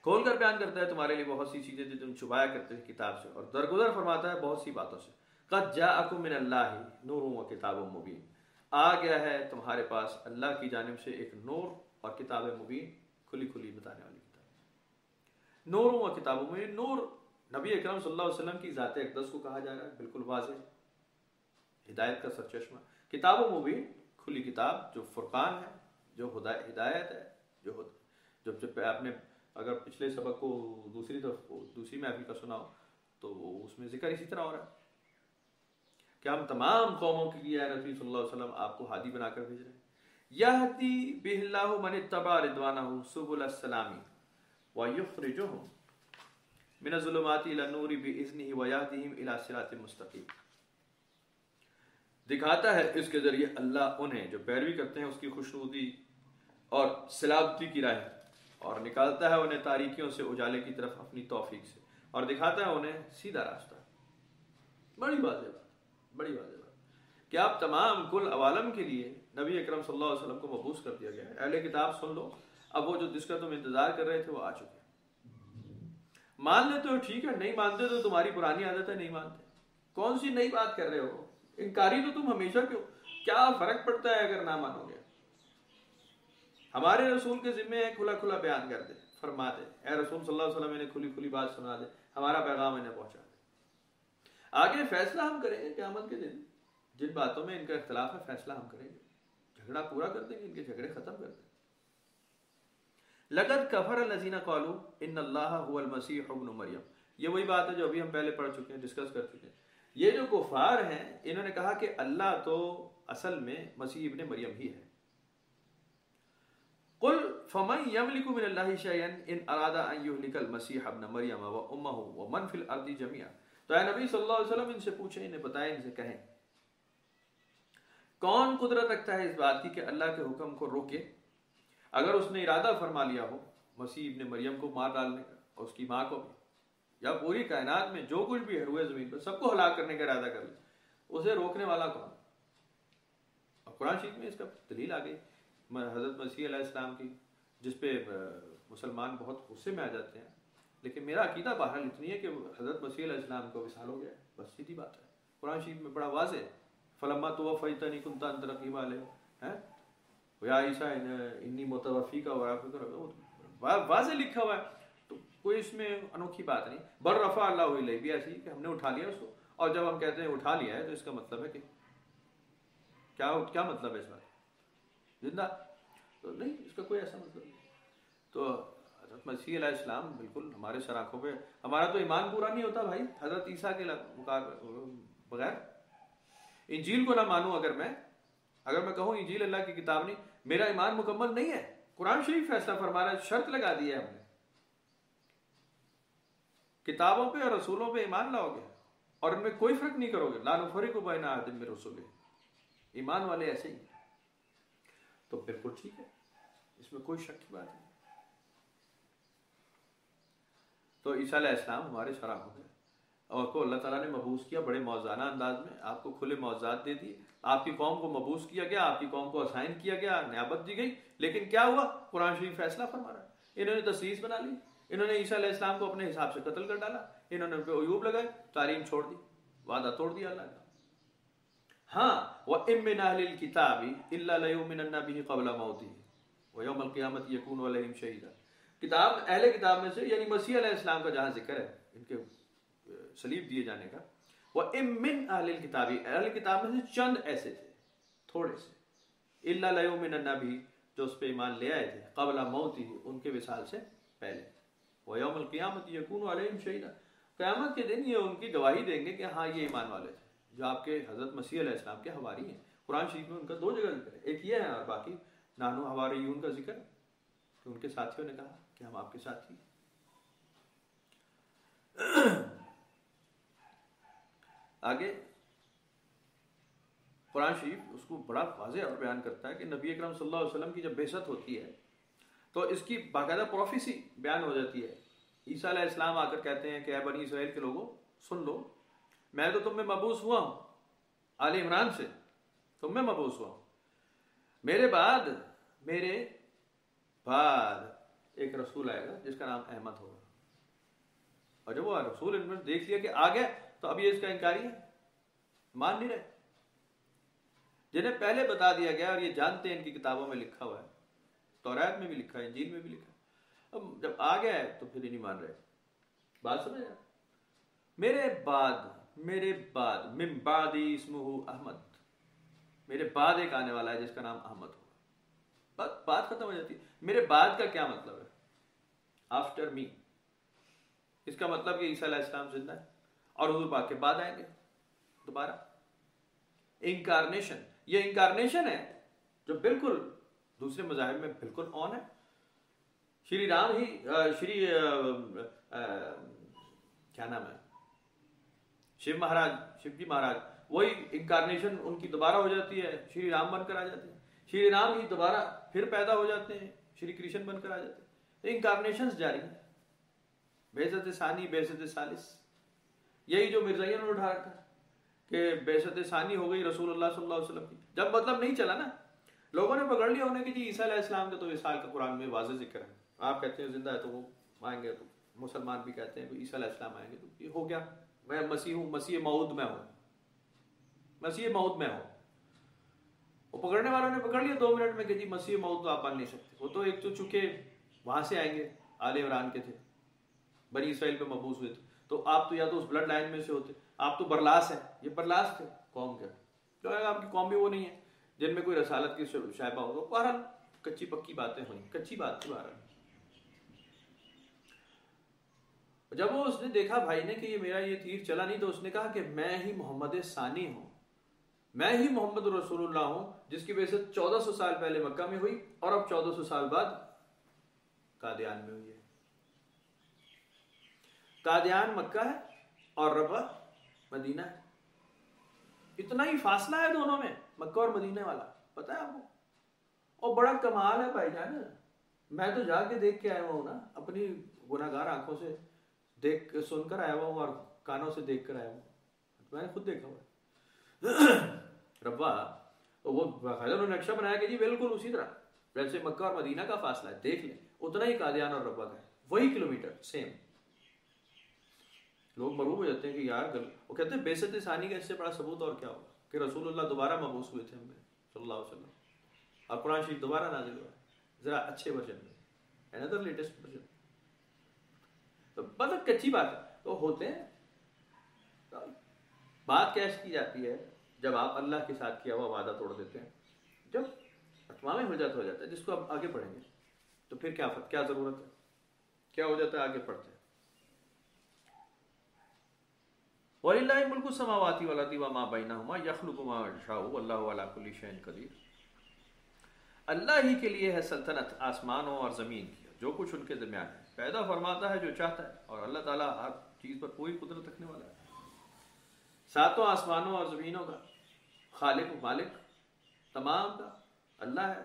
کھول کر بیان کرتا ہے تمہارے لیے بہت سی چیزیں جو تم چھپایا کرتے تھے کتاب سے, اور درگزر فرماتا ہے بہت سی باتوں سے. قد جاءکم من اللہ نور و کتاب مبین, آ گیا ہے تمہارے پاس اللہ کی جانب سے ایک نور اور کتاب مبین, کھلی کھلی بتانے والی کتاب. نور و کتاب مبین, نور نبی اکرم صلی اللہ علیہ وسلم کی ذات اقدس کو کہا جا رہا ہے, بالکل واضح ہدایت کا سرچشمہ. کتاب مبین, کھلی کتاب جو فرقان ہے, جو ہدایت ہے, جو آپ نے اگر پچھلے سبق کو دوسری محفل کا سنا ہو تو اس میں ذکر اسی طرح ہو رہا ہے کہ ہم تمام قوموں کے لیے نبی صلی اللہ علیہ وسلم آپ کو ہادی بنا کر بھیج رہے ہیں. یہدی بہ اللہ من اتبع رضوانہ سبل السلام ویخرجہم من الظلمات الی النور باذنہ ویہدیہم الی صراط مستقیم. دکھاتا ہے اس کے ذریعے اللہ انہیں جو پیروی کرتے ہیں اس کی خوشنودی اور سلامتی کی راہ, اور نکالتا ہے انہیں تاریکیوں سے اجالے کی طرف اپنی توفیق سے, اور دکھاتا ہے انہیں سیدھا راستہ. بڑی واضح بات کہ آپ تمام کل عوالم کے لیے نبی اکرم صلی اللہ علیہ وسلم کو مبعوث کر دیا گیا ہے. اہل کتاب سن لو, اب وہ جو جس کا تم انتظار کر رہے تھے وہ آ چکے. مان لیتے ہو ٹھیک ہے, نہیں مانتے تو تمہاری پرانی عادت ہے, نہیں مانتے. کون سی نئی بات کر رہے ہو, انکاری تو تم ہمیشہ کیوں, کیا فرق پڑتا ہے اگر نہ مانو گے. ہمارے رسول کے ذمے ہے کھلا کھلا بیان کر دے, فرما دے اے رسول صلی اللہ علیہ وسلم انہیں کھلی کھلی بات سنا دے, ہمارا پیغام انہیں پہنچا دے. آگے فیصلہ ہم کریں گے قیامت کے دن, جن باتوں میں ان کا اختلاف ہے فیصلہ ہم کریں گے, جھگڑا پورا کر دیں گے, ان کے جھگڑے ختم کر دیں گے. لقد کفر الذین قالوا ان اللہ هو المسیح ابن مریم, یہ وہی بات ہے جو ابھی ہم پہلے پڑھ چکے ہیں, ڈسکس کر چکے ہیں. یہ جو کفار ہیں انہوں نے کہا کہ اللہ تو اصل میں مسیح ابن مریم ہی ہے. قل فمن یملک من اللہ شیئا ان اراد ان یہلک المسیح ابن مریم وامہ ومن فی الارض جميعا. تو اے نبی صلی اللہ علیہ وسلم ان سے پوچھیں, انہیں بتائیں, ان سے کہیں کون قدرت رکھتا ہے اس بات کی کہ اللہ کے حکم کو روکے اگر اس نے ارادہ فرما لیا ہو مسیح ابن مریم کو مار ڈالنے کا, اور اس کی ماں کو بھی, یا پوری کائنات میں جو کچھ بھی ہے روئے زمین پر سب کو ہلاک کرنے کا ارادہ کر لے, اسے روکنے والا کون. اور قرآن شریف میں اس کا دلیل آ گئی حضرت مسیح علیہ السلام کی, جس پہ مسلمان بہت غصے میں آ جاتے ہیں, لیکن میرا عقیدہ بہرحال اتنی ہے کہ حضرت مسیح علیہ السلام کو وصال ہو گیا, بس سیدھی بات ہے. قرآن شریف میں بڑا واضح ہے, فلما توفیتنی کنت انت رقیب علیہ, یا عیسیٰ انی متوفی کا واضح لکھا ہوا ہے, تو کوئی اس میں انوکھی بات نہیں. بر رفع اللہ الیہ بھی ایسی کہ ہم نے اٹھا لیا اس کو, اور جب ہم کہتے ہیں اٹھا لیا ہے تو اس کا مطلب ہے کہ کیا مطلب ہے اس بات, زندہ تو نہیں, اس کا کوئی ایسا مطلب نہیں. تو حضرت مسیح علیہ السلام بالکل ہمارے سر آنکھوں پہ. ہمارا تو ایمان پورا نہیں ہوتا بھائی حضرت عیسیٰ کے بغیر. انجیل کو نہ مانوں اگر میں کہوں انجیل اللہ کی کتاب نہیں, میرا ایمان مکمل نہیں ہے. قرآن شریف فیصلہ فرما رہا ہے, شرط لگا دی ہے ہم نے, کتابوں پہ اور رسولوں پہ ایمان لاؤ گے اور ان میں کوئی فرق نہیں کرو گے. لا نفرق بین احد من رسلہ, ایمان والے ایسے ہی, تو بالکل ٹھیک ہے, اس میں کوئی شک کی بات نہیں. تو عیسیٰ علیہ السلام ہمارے شرح ہو گئے اور کو اللہ تعالیٰ نے مبعوث کیا بڑے موزانہ انداز میں, آپ کو کھلے موضوعات دے دیے, آپ کی قوم کو مبعوث کیا گیا, آپ کی قوم کو اسائن کیا گیا, نیابت دی گئی. لیکن کیا ہوا؟ قرآن شریف فیصلہ فرما رہا ہے, انہوں نے تسلیس بنا لی, انہوں نے عیسیٰ علیہ السلام کو اپنے حساب سے قتل کر ڈالا, انہوں نے ان پہ عیوب لگائے, تعلیم چھوڑ دی, وعدہ توڑ دیا اللہ کا. ہاں وَإِن مِّنْ أَهْلِ الْكِتَابِ إِلَّا لَيُؤْمِنَنَّ بِهِ قَبْلَ مَوْتِهِ وَيَوْمَ الْقِيَامَةِ يَكُونُ عَلَيْهِمْ شَهِيدًا. کتاب اہل کتاب میں سے یعنی مسیح علیہ السلام کا جہاں ذکر ہے ان کے صلیب دیے جانے کا, وَإِن مِّنْ أَهْلِ الْكِتَابِ, اہل کتاب میں سے چند ایسے تھے, تھوڑے سے, إِلَّا لَيُؤْمِنَنَّ بِهِ, جو اس پہ ایمان لے آئے تھے, قبل موتِهِ, ان کے وصال سے پہلے, وَيَوْمَ الْقِيَامَةِ يَكُونُ عَلَيْهِمْ شَهِيدًا, قیامت کے دن یہ ان کی گواہی دیں گے کہ ہاں یہ ایمان والے تھے جو آپ کے حضرت مسیح علیہ السلام کے حواری ہیں. قرآن شریف میں ان کا 2 جگہ ذکر ہے, ایک یہ ہے اور باقی نانو حواریون کا ذکر ہے کہ ان کے ساتھیوں نے کہا کہ ہم آپ کے ساتھی ہیں. آگے قرآن شریف اس کو بڑا واضح اور بیان کرتا ہے کہ نبی اکرم صلی اللہ علیہ وسلم کی جب بعثت ہوتی ہے تو اس کی باقاعدہ پروفیسی بیان ہو جاتی ہے. عیسیٰ علیہ السلام آ کر کہتے ہیں کہ اے بنی اسرائیل کے لوگوں سن لو, میں تو تم میں مبعوث ہوا ہوں, آل عمران سے تم میں مبعوث ہوا ہوں, میرے بعد ایک رسول آئے گا جس کا نام احمد ہوگا. اور جب وہ رسول ان میں دیکھ لیا کہ آ گیا تو اب یہ اس کا انکاری ہے, مان نہیں رہے. جنہیں پہلے بتا دیا گیا اور یہ جانتے ہیں ان کی کتابوں میں لکھا ہوا ہے, توریت میں بھی لکھا ہے, انجیل میں بھی لکھا ہے, اب جب آ گیا ہے تو پھر ہی نہیں مان رہے. بات سمجھ آیا؟ میرے بعد من بعدی اسمہ احمد, میرے بعد ایک آنے والا ہے جس کا نام احمد ہوگا. بات ختم ہو جاتی ہے. میرے بعد کا کیا مطلب ہے؟ آفٹر می, اس کا مطلب کہ عیسیٰ علیہ السلام زندہ ہے اور حضور پاک کے بعد آئیں گے دوبارہ. انکارنیشن, یہ انکارنیشن ہے جو بالکل دوسرے مذاہب میں بالکل آن ہے. شری رام ہی کیا نام ہے, شیو جی مہاراج, وہی انکارنیشن ان کی دوبارہ ہو جاتی ہے, شری رام بن کر آ جاتے ہیں. شری رام ہی دوبارہ پھر پیدا ہو جاتے ہیں, شری کرشن بن کر آ جاتے ہیں. انکارنیشنز جاری ہیں, بعثت ثانی بعثت ثالث, یہی جو مرزائیوں نے اٹھا رکھا کہ بعثت ثانی ہو گئی رسول اللہ صلی اللہ علیہ وسلم کی. جب مطلب نہیں چلا نا, لوگوں نے پکڑ لیا انہیں کہ جی عیسیٰ علیہ السلام کا تو وصال کا قرآن میں واضح ذکر ہے, آپ کہتے ہیں زندہ ہے تو وہ آئیں گے, تو مسلمان بھی کہتے ہیں کہ عیسیٰ علیہ السلام آئیں گے, تو یہ ہو گیا میں مسیح ہوں, مسیح موعود میں ہوں, مسیح موعود میں ہوں. وہ پکڑنے والوں نے پکڑ لیا 2 منٹ میں کہ جی مسیح موعود تو آپ مان نہیں سکتے. وہ تو ایک تو چونکہ وہاں سے آئیں گے, آل عمران کے تھے, بنی اسرائیل پہ مبعوث ہوئے تھے, تو آپ تو یا تو اس بلڈ لائن میں سے ہوتے, آپ تو برلاس ہیں, یہ برلاس تھے قوم کے, تو آپ کی قوم بھی وہ نہیں ہے جن میں کوئی رسالت کی شائبہ ہو. بہرحال کچی پکی باتیں ہوئیں, کچی بات تھی بہرحال. جب وہ اس نے دیکھا بھائی نے کہ یہ میرا یہ تیر چلا نہیں, تو اس نے کہا کہ میں ہی محمد ثانی ہوں, میں ہی محمد رسول اللہ ہوں جس کی بعثت 1400 سال پہلے مکہ میں ہوئی اور اب 1400 سال بعد قادیان میں ہوئی ہے. قادیان مکہ ہے اور ربہ مدینہ ہے, اتنا ہی فاصلہ ہے دونوں میں, مکہ اور مدینہ والا, پتہ ہے آپ کو. اور بڑا کمال ہے بھائی جان, میں تو جا کے دیکھ کے آیا ہوں نا, اپنی گناہگار آنکھوں سے دیکھ سن کر آیا ہوں اور کانوں سے دیکھ کر آیا ہوں, میں نے خود دیکھا ہوا. ربا وہ باقاعدہ انہوں نے نقشہ بنایا کہ جی بالکل اسی طرح جیسے مکہ اور مدینہ کا فاصلہ ہے, دیکھ لیں اتنا ہی قادیان اور ربا کا ہے, وہی کلومیٹر سیم. لوگ مروب ہو جاتے ہیں کہ یار وہ کہتے ہیں بعثت ثانی کا اس سے بڑا ثبوت اور کیا ہوگا کہ رسول اللہ دوبارہ مبعوث ہوئے تھے ہمیں صلی اللہ علیہ وسلم, اور قرآن شریف دوبارہ نازل ہوا ہے ذرا اچھے ورژن میں, another latest version. تو بس کچی بات ہے, تو ہوتے ہیں. بات کیش کی جاتی ہے جب آپ اللہ کے ساتھ کیا ہوا وعدہ توڑ دیتے ہیں, جب اتمام ہو جاتا ہے, جس کو آپ آگے پڑھیں گے, تو پھر کیا ضرورت ہے. کیا ہو جاتا ہے؟ آگے پڑھتے ہیں وَلِلَّهِ مُلْكُ السَّمَاوَاتِ وَالْأَرْضِ وَمَا بَيْنَهُمَا يَخْلُقُ مَا يَشَاءُ وَاللَّهُ عَلَى كُلِّ شَيْءٍ قَدِيرٌ۔ اللہ ہی کے لیے ہے سلطنت آسمانوں اور زمین کی، جو کچھ ان کے درمیان ہے، پیدا فرماتا ہے جو چاہتا ہے، اور اللہ تعالیٰ ہر چیز پر پوری قدرت رکھنے والا ہے۔ ساتوں آسمانوں اور زمینوں کا خالق و مالک تمام کا اللہ ہے،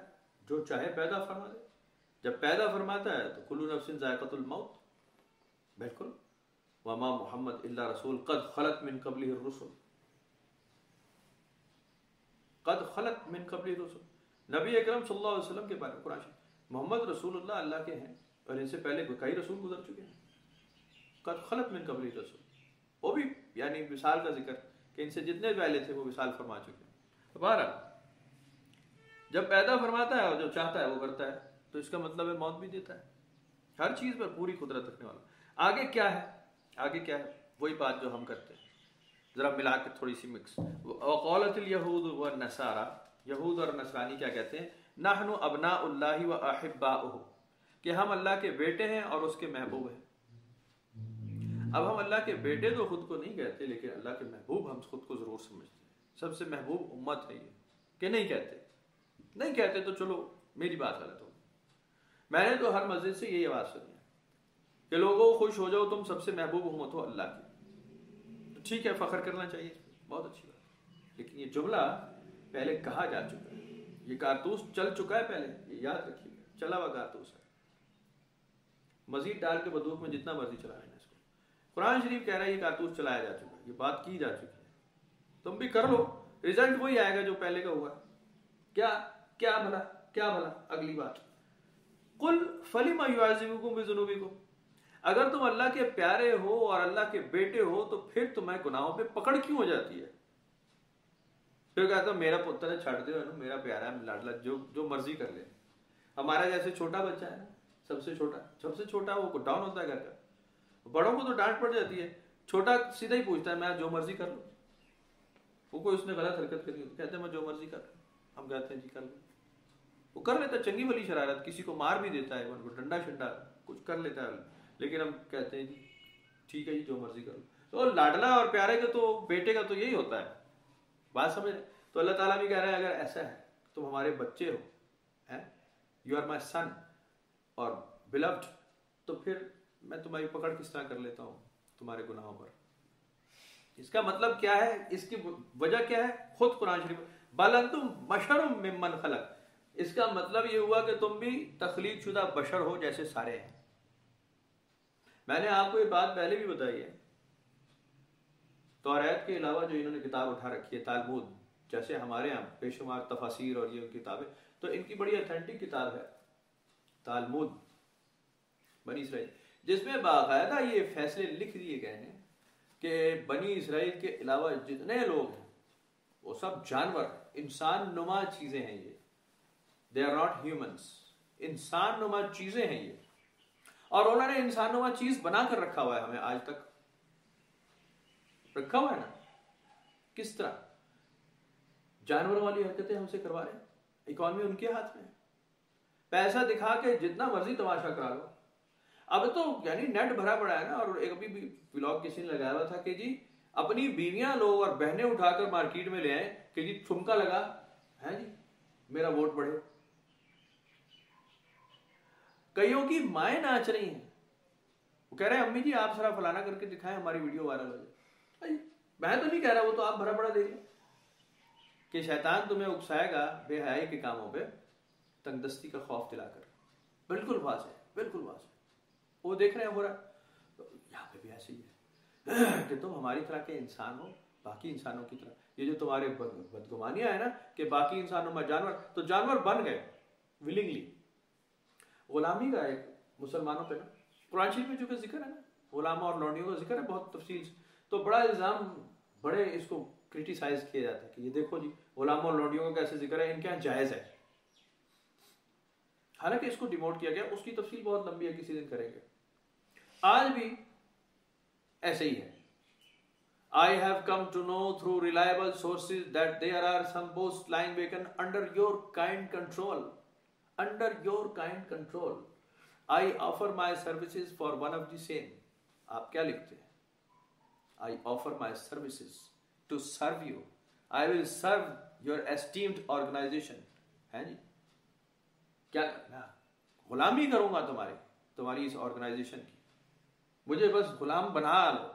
جو چاہے پیدا فرما دے۔ جب پیدا فرماتا ہے تو کل نفس ذائقۃ الموت، بالکل، وما محمد الا رسول قد خلت من قبلہ الرسل، قد خلت من قبلہ الرسل، نبی اکرم صلی اللہ علیہ وسلم کے بارے میں قرآن شریف، محمد رسول اللہ کے ہیں اور ان سے پہلے کئی رسول گزر چکے ہیں۔ قد خلت من قبلہ الرسل، وہ بھی یعنی وصال کا ذکر کہ ان سے جتنے پہلے تھے وہ وصال فرما چکے ہیں۔ بہرحال جب پیدا فرماتا ہے اور جو چاہتا ہے وہ کرتا ہے، تو اس کا مطلب ہے موت بھی دیتا ہے، ہر چیز پر پوری قدرت رکھنے والا۔ آگے کیا ہے؟ آگے کیا ہے؟ وہی بات جو ہم کرتے ہیں، ذرا ملا کے تھوڑی سی مکس۔ وقالت الیہود والنصارى، یہود اور نصرانی کیا کہتے ہیں؟ نحن ابناء اللہ واحباؤہ، کہ ہم اللہ کے بیٹے ہیں اور اس کے محبوب ہیں۔ اب ہم اللہ کے بیٹے تو خود کو نہیں کہتے، لیکن اللہ کے محبوب ہم خود کو ضرور سمجھتے ہیں۔ سب سے محبوب امت ہے یہ، کہ نہیں کہتے؟ نہیں کہتے تو چلو میری بات غلط ہوگی۔ میں نے تو ہر مسجد سے یہی آواز سنی ہے کہ لوگوں خوش ہو جاؤ، تم سب سے محبوب امت ہو اللہ کی، تو ٹھیک ہے، فخر کرنا چاہیے، بہت اچھی بات، لیکن یہ جملہ پہلے کہا جا چکا ہے، یہ کارتوس چل چکا ہے پہلے، یہ یاد رکھیے گا، چلا ہوا کارتوس ہے، مزید ڈال کے بندوق میں جتنا مرضی چلا لینا اس کو۔ قرآن شریف کہہ رہا ہے یہ کارتوس چلایا جا چکا ہے، یہ بات کی جا چکی ہے، تم بھی کر لو، رزلٹ وہی آئے گا جو پہلے کا ہوا۔ کیا بھلا اگلی بات، قل فلم یعذبکم بذنوبکم، اگر تم اللہ کے پیارے ہو اور اللہ کے بیٹے ہو تو پھر تمہیں گناہوں پہ پکڑ کیوں ہو جاتی ہے؟ پھر کہتا ہوں میرا پتر ہے، چھڑ دو، میرا پیارا ہے، لاڈلا، جو مرضی کر لے۔ ہمارا جیسے چھوٹا بچہ ہے نا، سب سے چھوٹا وہ ڈاؤن ہوتا ہے گھر کا، بڑوں کو تو ڈانٹ پڑ جاتی ہے، چھوٹا سیدھا ہی پوچھتا ہے میں جو مرضی کر لوں، وہ کوئی اس نے غلط حرکت کری کہتے ہیں میں جو مرضی کر لوں، ہم کہتے ہیں جی کر لوں، وہ کر لیتا ہے، چنگی بلی شرارت، کسی کو مار بھی دیتا ہے، ان کو ڈنڈا شنڈا کچھ کر لیتا ہے، لیکن ہم کہتے ہیں جی ٹھیک ہے جی جو مرضی کر لو۔ تو لاڈلا اور پیارے کا تو بیٹے کا تو یہی ہوتا ہے، بات سمجھ رہے؟ تو اللہ تعالیٰ بھی کہہ رہا ہے اگر ایسا ہے تم ہمارے بچے ہو، یو آر مائی سن اور بلوڈ، تو پھر میں تمہاری پکڑ کس طرح کر لیتا ہوں تمہارے گناہوں پر۔ اس کا مطلب کیا ہے؟ اس کی وجہ کیا ہے؟ خود قرآن شریف، بل انتم بشر ممن خلق، اس کا مطلب یہ ہوا کہ تم بھی تخلیق شدہ بشر ہو جیسے سارے ہیں۔ میں نے آپ کو یہ بات پہلے بھی بتائی ہے، توریت کے علاوہ جو انہوں نے کتاب اٹھا رکھی ہے تالمود، جیسے ہمارے یہاں بے شمار تفاسیر اور یہ کتابیں، تو ان کی بڑی اتھینٹک کتاب ہے تالمود بنی اسرائیل، جس میں باقاعدہ یہ فیصلے لکھ دیے گئے ہیں کہ بنی اسرائیل کے علاوہ جتنے لوگ ہیں وہ سب جانور، انسان نما چیزیں ہیں، یہ they are not humans، انسان نما چیزیں ہیں یہ، اور انہوں نے انسان نما چیز بنا کر رکھا ہوا ہے، ہمیں آج تک رکھا ہوا ہے نا۔ کس طرح؟ جانور والی حرکتیں ہم سے کروا رہے ہیں، اکانومی ان کے ہاتھ میں ہے، پیسہ دکھا کے جتنا مرضی تماشا کرا لو۔ اب تو یعنی نیٹ بھرا پڑا ہے نا، اور ایک ابھی بھی ولاگ کسی نے لگایا ہوا تھا کہ جی اپنی بیویاں لو اور بہنیں اٹھا کر مارکیٹ میں لے آئیں کہ جی ٹھمکا لگا ہے جی میرا ووٹ بڑھے۔ کئیوں کی مائیں ناچ رہی ہیں، وہ کہہ رہے ہیں امی جی آپ ذرا فلانا کر کے دکھائیں ہماری ویڈیو وائرل ہو جائے۔ میں تو نہیں کہہ رہا، وہ تو آپ بھرا پڑا دیکھ لیں کہ شیطان تمہیں اکسائے گا بے حیائی کے کاموں پہ تنگ دستی کا خوف دلا کر، بالکل واضح ہے، بالکل واضح ہے، وہ دیکھ رہے ہیں ہو رہا ہے۔ تو یہاں پہ بھی ایسے ہی ہے کہ تم ہماری طرح کے انسان ہو، باقی انسانوں کی طرح۔ یہ جو تمہارے بدگمانیاں ہیں نا کہ باقی انسانوں میں جانور، تو جانور بن گئے ولنگلی۔ غلامی کا ایک مسلمانوں پہ نا قرآن شریف میں چونکہ ذکر ہے نا، غلاموں اور لونڈیوں کا ذکر ہے بہت تفصیل سے، تو بڑا الزام، بڑے اس کو کرٹیسائز کیا جاتا ہے کہ یہ دیکھو جی غلاموں اور لونڈیوں کا کیسے ذکر ہے، ان کے یہاں جائز ہے، حالانکہ اس کو ڈیموٹ کیا گیا، اس کی تفصیل بہت لمبی ہے، کسی دن کریں گے۔ آج بھی ایسے ہی ہے۔ I have come to know through reliable sources that there are some posts lying vacant under your kind control. Under your kind control. I offer my services for one of the same. آپ کیا لکھتے ہیں؟ I offer my services to serve you. I will serve your esteemed organization. ہے جی، کیا کرنا؟ غلامی کروں گا تمہاری اس آرگنائزیشن کی. مجھے بس غلام بنا لو،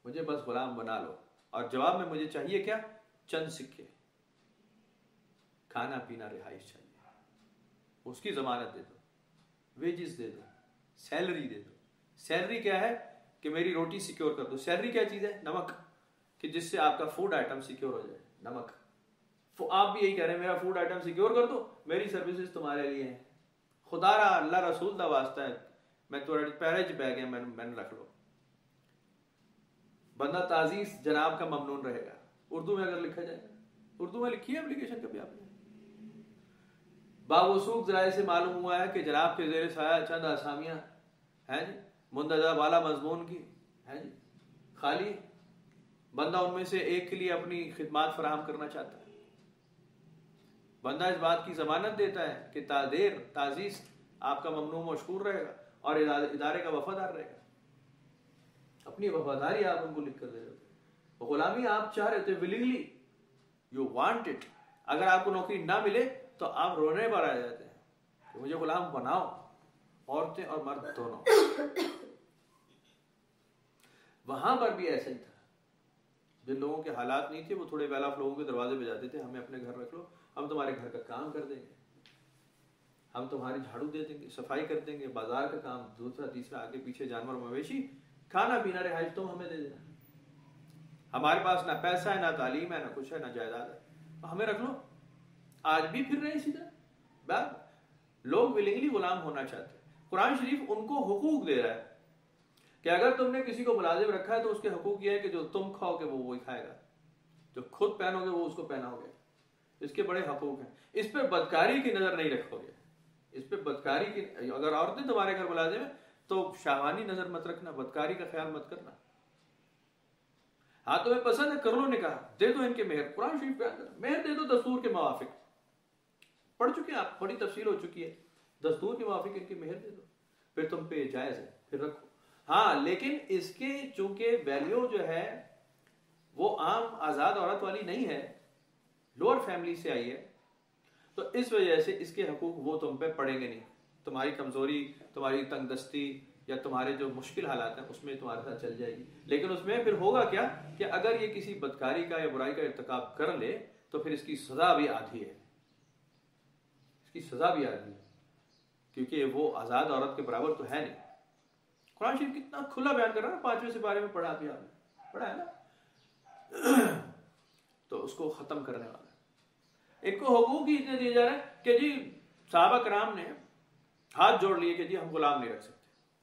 مجھے بس غلام بنا لو. اور جواب میں مجھے چاہیے کیا؟ چند سکے، کھانا پینا رہائش چاہیے. اس کی ضمانت دے دو، ویجز دے دو، سیلری دے دو. سیلری کیا ہے؟ کہ میری روٹی سیکیور کر دو. سیلری کیا چیز ہے؟ نمک، کہ جس سے آپ کا فوڈ آئٹم سیکیور ہو جائے. نمک. آپ بھی یہی کہہ رہے ہیں میرا فوڈ آئٹم سیکیور کر دو، میری سروسز تمہارے لیے ہیں. خدا را اللہ رسول دا واسطہ ہے، میں تھوڑا پیرے چ پی گیا، میں نے رکھ لو. بندہ تعزیز جناب کا ممنون رہے گا. اردو میں اگر لکھا جائے گا، اردو میں لکھی ہے اپلیکیشن کبھی آپ نے؟ باوثوق ذرائع سے معلوم ہوا ہے کہ جناب کے زیر سایہ چند آسامیاں ہیں جی، مندرجہ بالا مضمون کی ہیں جی، خالی بندہ ان میں سے ایک کے لیے اپنی خدمات فراہم کرنا چاہتا ہے. بندہ اس بات کی ضمانت دیتا ہے کہ تادیر تعزیز آپ کا ممنون مشکور رہے گا اور ادارے کا وفادار رہے گا. اپنی وفاداری آپ ان کو لکھ کر دے رہے ہوتے. غلامی آپ چاہ رہے تھے، ولنگلی یو وانٹ اٹ. اگر آپ کو نوکری نہ ملے تو آپ رونے پر آ جاتے ہیں کہ مجھے غلام بناؤ، عورتیں اور مرد دونوں. وہاں پر بھی ایسا ہی تھا. جن لوگوں کے حالات نہیں تھے وہ تھوڑے ویل آف لوگوں کے دروازے پہ جاتے تھے، ہمیں اپنے گھر رکھ لو، ہم تمہارے گھر کا کام کر دیں گے، ہم تمہاری جھاڑو دے دیں گے، صفائی کر دیں گے، بازار کا کام، دوسرا تیسرا، آگے پیچھے جانور مویشی، کھانا پینا رہائش تم ہمیں دے دینا. ہمارے پاس نہ پیسہ ہے، نہ تعلیم ہے، نہ کچھ ہے، نہ جائیداد ہے، ہمیں رکھ لو. آج بھی پھر رہے اسی طرح. لوگ ولنگلی غلام ہونا چاہتے ہیں. قرآن شریف ان کو حقوق دے رہا ہے کہ اگر تم نے کسی کو ملازم رکھا ہے تو اس کے حقوق یہ ہے کہ جو تم کھاؤ گے وہ وہی کھائے گا، جو خود پہنو گے وہ اس کو پہناؤ گے. اس کے بڑے حقوق ہیں. اس پہ بدکاری کی نظر نہیں رکھو گے. اس پہ بدکاری کی، اگر عورتیں تمہارے گھر ملازم ہیں تو شہوانی نظر مت رکھنا، بدکاری کا خیال مت کرنا. ہاں تمہیں پسند ہے کر لو نکاح، دے دو ان کے مہر. قرآن شریف پہ مہر دے دو دستور کے موافق. پڑھ چکے ہیں آپ، بڑی تفصیل ہو چکی ہے. دستور کے موافق ان کی مہر دے دو، پھر تم پہ جائز ہے، پھر رکھو. ہاں لیکن اس کے چونکہ ویلیو جو ہے وہ عام آزاد عورت والی نہیں ہے، لوور فیملی سے آئی ہے، تو اس وجہ سے اس کے حقوق وہ تم پہ پڑیں گے نہیں. تمہاری کمزوری، تمہاری تنگ دستی یا تمہارے جو مشکل حالات ہیں اس میں تمہارے ساتھ چل جائے گی. لیکن اس میں پھر ہوگا کیا کہ اگر یہ کسی بدکاری کا یا برائی کا ارتکاب کر لے تو پھر اس کی سزا بھی آدھی ہے. اس کی سزا بھی آدھی ہے کیونکہ وہ آزاد عورت کے برابر تو ہے نہیں. قرآن شریف کتنا کھلا بیان کر رہا ہے. 5ویں سپارے میں پڑھا بھی آپ نے، پڑھا ہے نا. تو اس کو ختم کرنے والا ہے. ان کو حقوق ہی اتنے دیے جا رہے ہیں کہ جی صحابہ کرام نے ہاتھ جوڑ لیے کہ جی ہم غلام نہیں رکھ سکتے.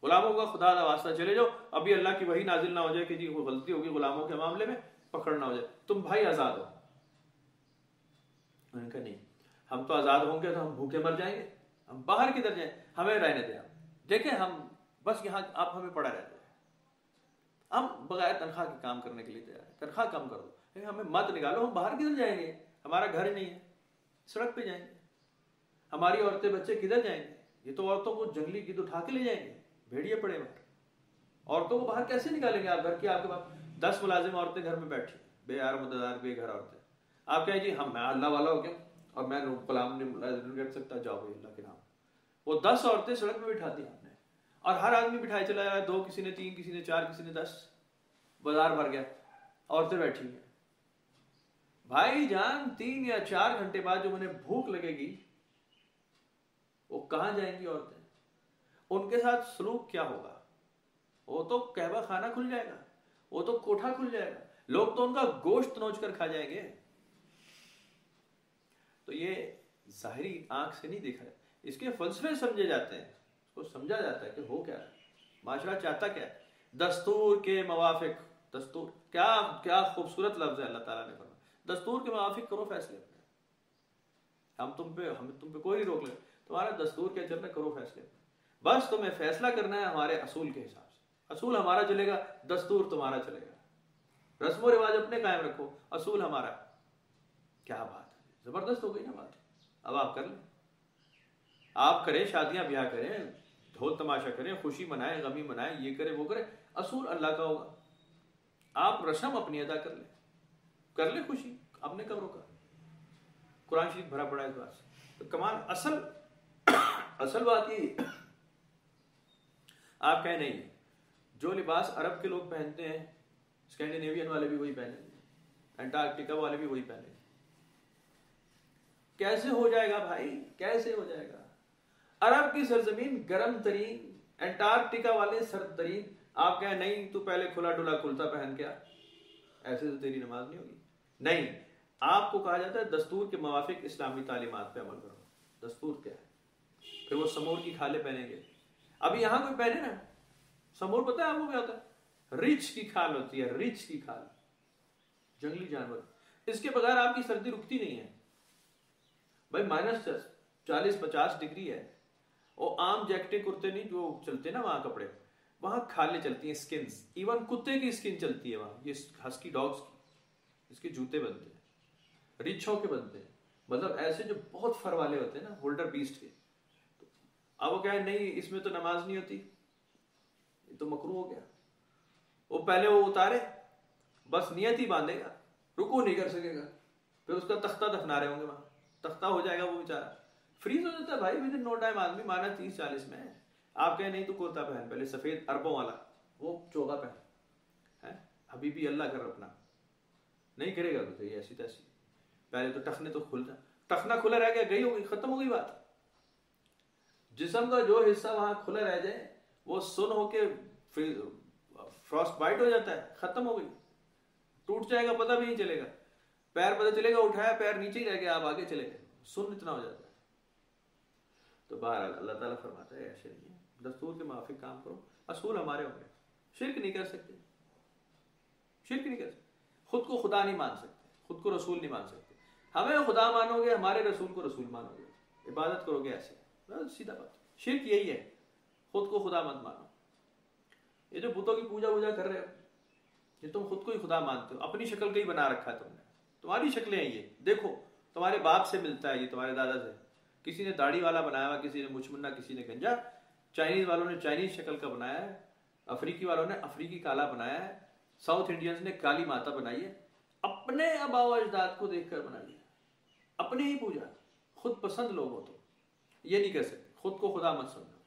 غلاموں کا خدا دا واسطہ چلے جاؤ، ابھی اللہ کی وحی نازل نہ ہو جائے کہ جی کوئی غلطی ہوگی غلاموں کے معاملے میں، پکڑ نہ ہو جائے، تم بھائی آزاد ہو. انہوں نے کہا نہیں، ہم تو آزاد ہوں گے تو ہم بھوکے مر جائیں گے، ہم باہر کدھر جائیں، ہمیں رہنے دیں. آپ دیکھیں ہم بس یہاں آپ ہمیں پڑا رہتے ہیں، ہم بغیر تنخواہ کے کام کرنے کے لیے تیار ہیں، تنخواہ کم کر دو، ہمیں مت نکالو، ہم باہر کدھر جائیں گے، ہمارا گھر نہیں ہے، سڑک پہ جائیں گے. ہماری عورتیں بچے کدھر جائیں گے؟ یہ تو عورتوں کو جنگلی گدھ اٹھا کے لے جائیں گے، بھیڑیے پڑے باہر. عورتوں کو باہر کیسے نکالیں گے آپ؟ گھر کی آپ کے پاس 10 ملازم عورتیں گھر میں بیٹھی، بے یار مددار بے گھر عورتیں. آپ کہیں جی ہم میں اللہ والا ہو گیا اور میں غلام نہیں رکھ سکتا، جاؤ بھائی اللہ کے نام. وہ 10 عورتیں سڑک پہ بٹھا دی آپ نے، اور ہر آدمی بٹھائے چلا جا رہا ہے، 2 کسی نے 3 کسی نے 4 کسی نے 10، بازار بھر گیا، عورتیں بیٹھی ہیں. بھائی جان 3 یا 4 گھنٹے بعد جب انہیں بھوک لگے گی وہ کہاں جائیں گی عورتیں؟ ان کے ساتھ سلوک کیا ہوگا؟ وہ تو قہوہ خانہ کھل جائے گا، وہ تو کوٹھا کھل جائے گا، لوگ تو ان کا گوشت نوچ کر کھا جائیں گے. تو یہ ظاہری آنکھ سے نہیں دیکھا ہے، اس کے فلسفے سمجھے جاتے ہیں، اس کو سمجھا جاتا ہے کہ ہو کیا ہے، معاشرہ چاہتا کیا ہے. دستور کے موافق، دستور کیا خوبصورت لفظ ہے اللہ تعالیٰ نے فرمایا، دستور کے موافق کرو فیصلے. ہم تم پہ کوئی نہیں روک لے، تمہارا دستور کیا چل رہا ہے، کرو فیصلے. بس تمہیں فیصلہ کرنا ہے ہمارے اصول کے حساب سے. اصول ہمارا چلے گا، دستور تمہارا چلے گا. رسم و رواج اپنے قائم رکھو، اصول ہمارا. کیا بات ہے، زبردست ہو گئی نا بات. اب آپ کر لیں. آپ کریں شادیاں بیاہ کریں, ڈھول تماشا کریں, خوشی منائیں, غمی منائیں, یہ کریں وہ کریں, اصول اللہ کا ہوگا. آپ رسم اپنی ادا کر لیں خوشی, آپ نے کب روکا؟ قرآن شریف بھرا پڑا ہے اس بات سے. تو کمال اصل بات یہ آپ کہیں نہیں, جو لباس عرب کے لوگ پہنتے ہیں اسکینڈینیوین والے بھی وہی پہنیں گے, انٹارکٹیکا والے بھی وہی پہنیں گے. کیسے ہو جائے گا بھائی, کیسے ہو جائے گا؟ عرب کی سرزمین گرم ترین, انٹارکٹیکا والے سرد ترین. آپ کہیں نہیں تو پہلے کھلا ڈلا کلتا پہن کے آ, ایسے تو تیری نماز نہیں ہوگی. نہیں, آپ کو کہا جاتا ہے دستور کے موافق اسلامی تعلیمات پہ عمل کرو. دستور کیا ہے؟ پھر وہ سمور کی کھالیں پہنیں گے. ابھی یہاں کوئی پہنے نا سمور, پتہ ہے آپ کو کیا ہوتا ہے؟ ریچھ کی کھال ہوتی ہے, ریچھ کی کھال, جنگلی جانور. اس کے بغیر آپ کی سردی رکتی نہیں ہے بھائی. -40-50 ڈگری ہے, اور عام جیکٹیں کرتے نہیں جو چلتے نا وہاں کپڑے, وہاں کھالیں چلتی ہیں, سکنز, ایون کتے کی سکن چلتی ہے وہاں, یہ ہسکی ڈاگز کی, اس کے جوتے بنتے ہیں, ریچھوں کے بنتے ہیں, مطلب ایسے جو بہت فر والے ہوتے ہیں نا, ہولڈر بیسٹ کے. اب وہ کہیں نہیں اس میں تو نماز نہیں ہوتی, یہ تو مکروہ ہو گیا. وہ پہلے وہ اتارے, بس نیت ہی باندھے گا, رکوع نہیں کر سکے گا, پھر اس کا تختہ دفنا رہے ہوں گے وہاں, تختہ ہو جائے گا وہ بیچارہ, فریز ہو جاتا ہے بھائی ود ان نو ٹائم. آدمی مانا 30-40 میں. آپ کہیں نہیں تو کرتا پہن, پہلے سفید عربوں والا وہ چوگا پہن, ابھی بھی اللہ کر اپنا نہیں کرے گا تو یہ ایسی تیسی. پہلے تو ٹخنے تو کھلتا, ٹخنا کھلا رہ گیا, گئی ہوگی, ختم ہو گئی بات. جسم کا جو حصہ وہاں کھلا رہ جائے وہ سن ہو کے فراسٹ بائٹ ہو جاتا ہے, ختم ہو گئی, ٹوٹ جائے گا, پتہ بھی نہیں چلے گا. پیر پتہ چلے گا اٹھایا پیر نیچے ہی رہ گیا, آپ آگے چلے گئے, سن اتنا ہو جاتا ہے. تو بہرحال اللہ تعالیٰ فرماتا ہے ایسے نہیں ہے, دستور کے موافق کام کرو, اصول ہمارے ہوں گے. شرک نہیں کر سکتے, شرک نہیں کر سکتے, خود کو خدا نہیں مان سکتے, خود کو رسول نہیں مان سکتے. ہمیں خدا مانو گے, ہمارے رسول کو رسول مانو گے, عبادت کرو گے ایسے, سیدھا بات. شرک یہی ہے, خود کو خدا مت مانو. یہ جو بتوں کی پوجا ووجا کر رہے ہو, یہ تم خود کو ہی خدا مانتے ہو, اپنی شکل کا ہی بنا رکھا ہے تم نے, تمہاری شکلیں ہیں یہ, دیکھو تمہارے باپ سے ملتا ہے یہ, تمہارے دادا سے. کسی نے داڑھی والا بنایا ہوا, کسی نے مچھ منا, کسی نے گنجا. چائنیز والوں نے چائنیز شکل کا بنایا ہے, افریقی والوں نے افریقی کالا بنایا ہے, ساؤتھ انڈینز نے کالی ماتا بنائی ہے. اپنے آباء و اجداد کو دیکھ کر بنائی ہے, اپنی ہی پوجا. خود پسند لوگ ہو تو یہ نہیں کر سکتے, خود کو خدا مت سمجھو,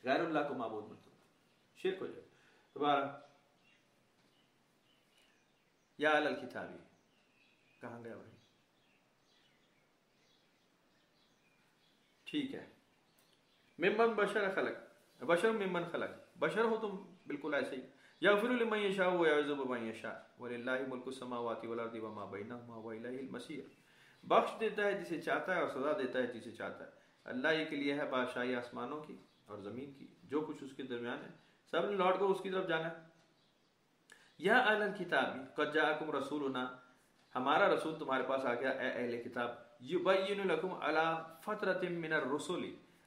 غیر اللہ کو معبود مت سمجھو, شرک ہو جائے. دوبارہ یا اہل الکتاب, کہاں گیا بھائی؟ ٹھیک ہے. ممن بشر خلق, بشر ممن خلق, بشر ہو تم بالکل ایسے ہی. یغفر لمن یشاء ویعذب من یشاء وللہ ملک السماوات والارض وما بینہما والیہ المصیر. بخش دیتا ہے جسے چاہتا ہے اور سزا دیتا ہے جسے چاہتا ہے. اللہ ہی کے لیے ہے بادشاہی آسمانوں کی اور زمین کی, جو کچھ اس کے درمیان ہے, سب نے لوٹ کر اس کی طرف جانا ہے. یا اہل الکتاب قد جاءکم رسولنا, ہمارا رسول تمہارے پاس آ گیا اے اہل کتاب. یبین لکم علی فترۃ من الرسل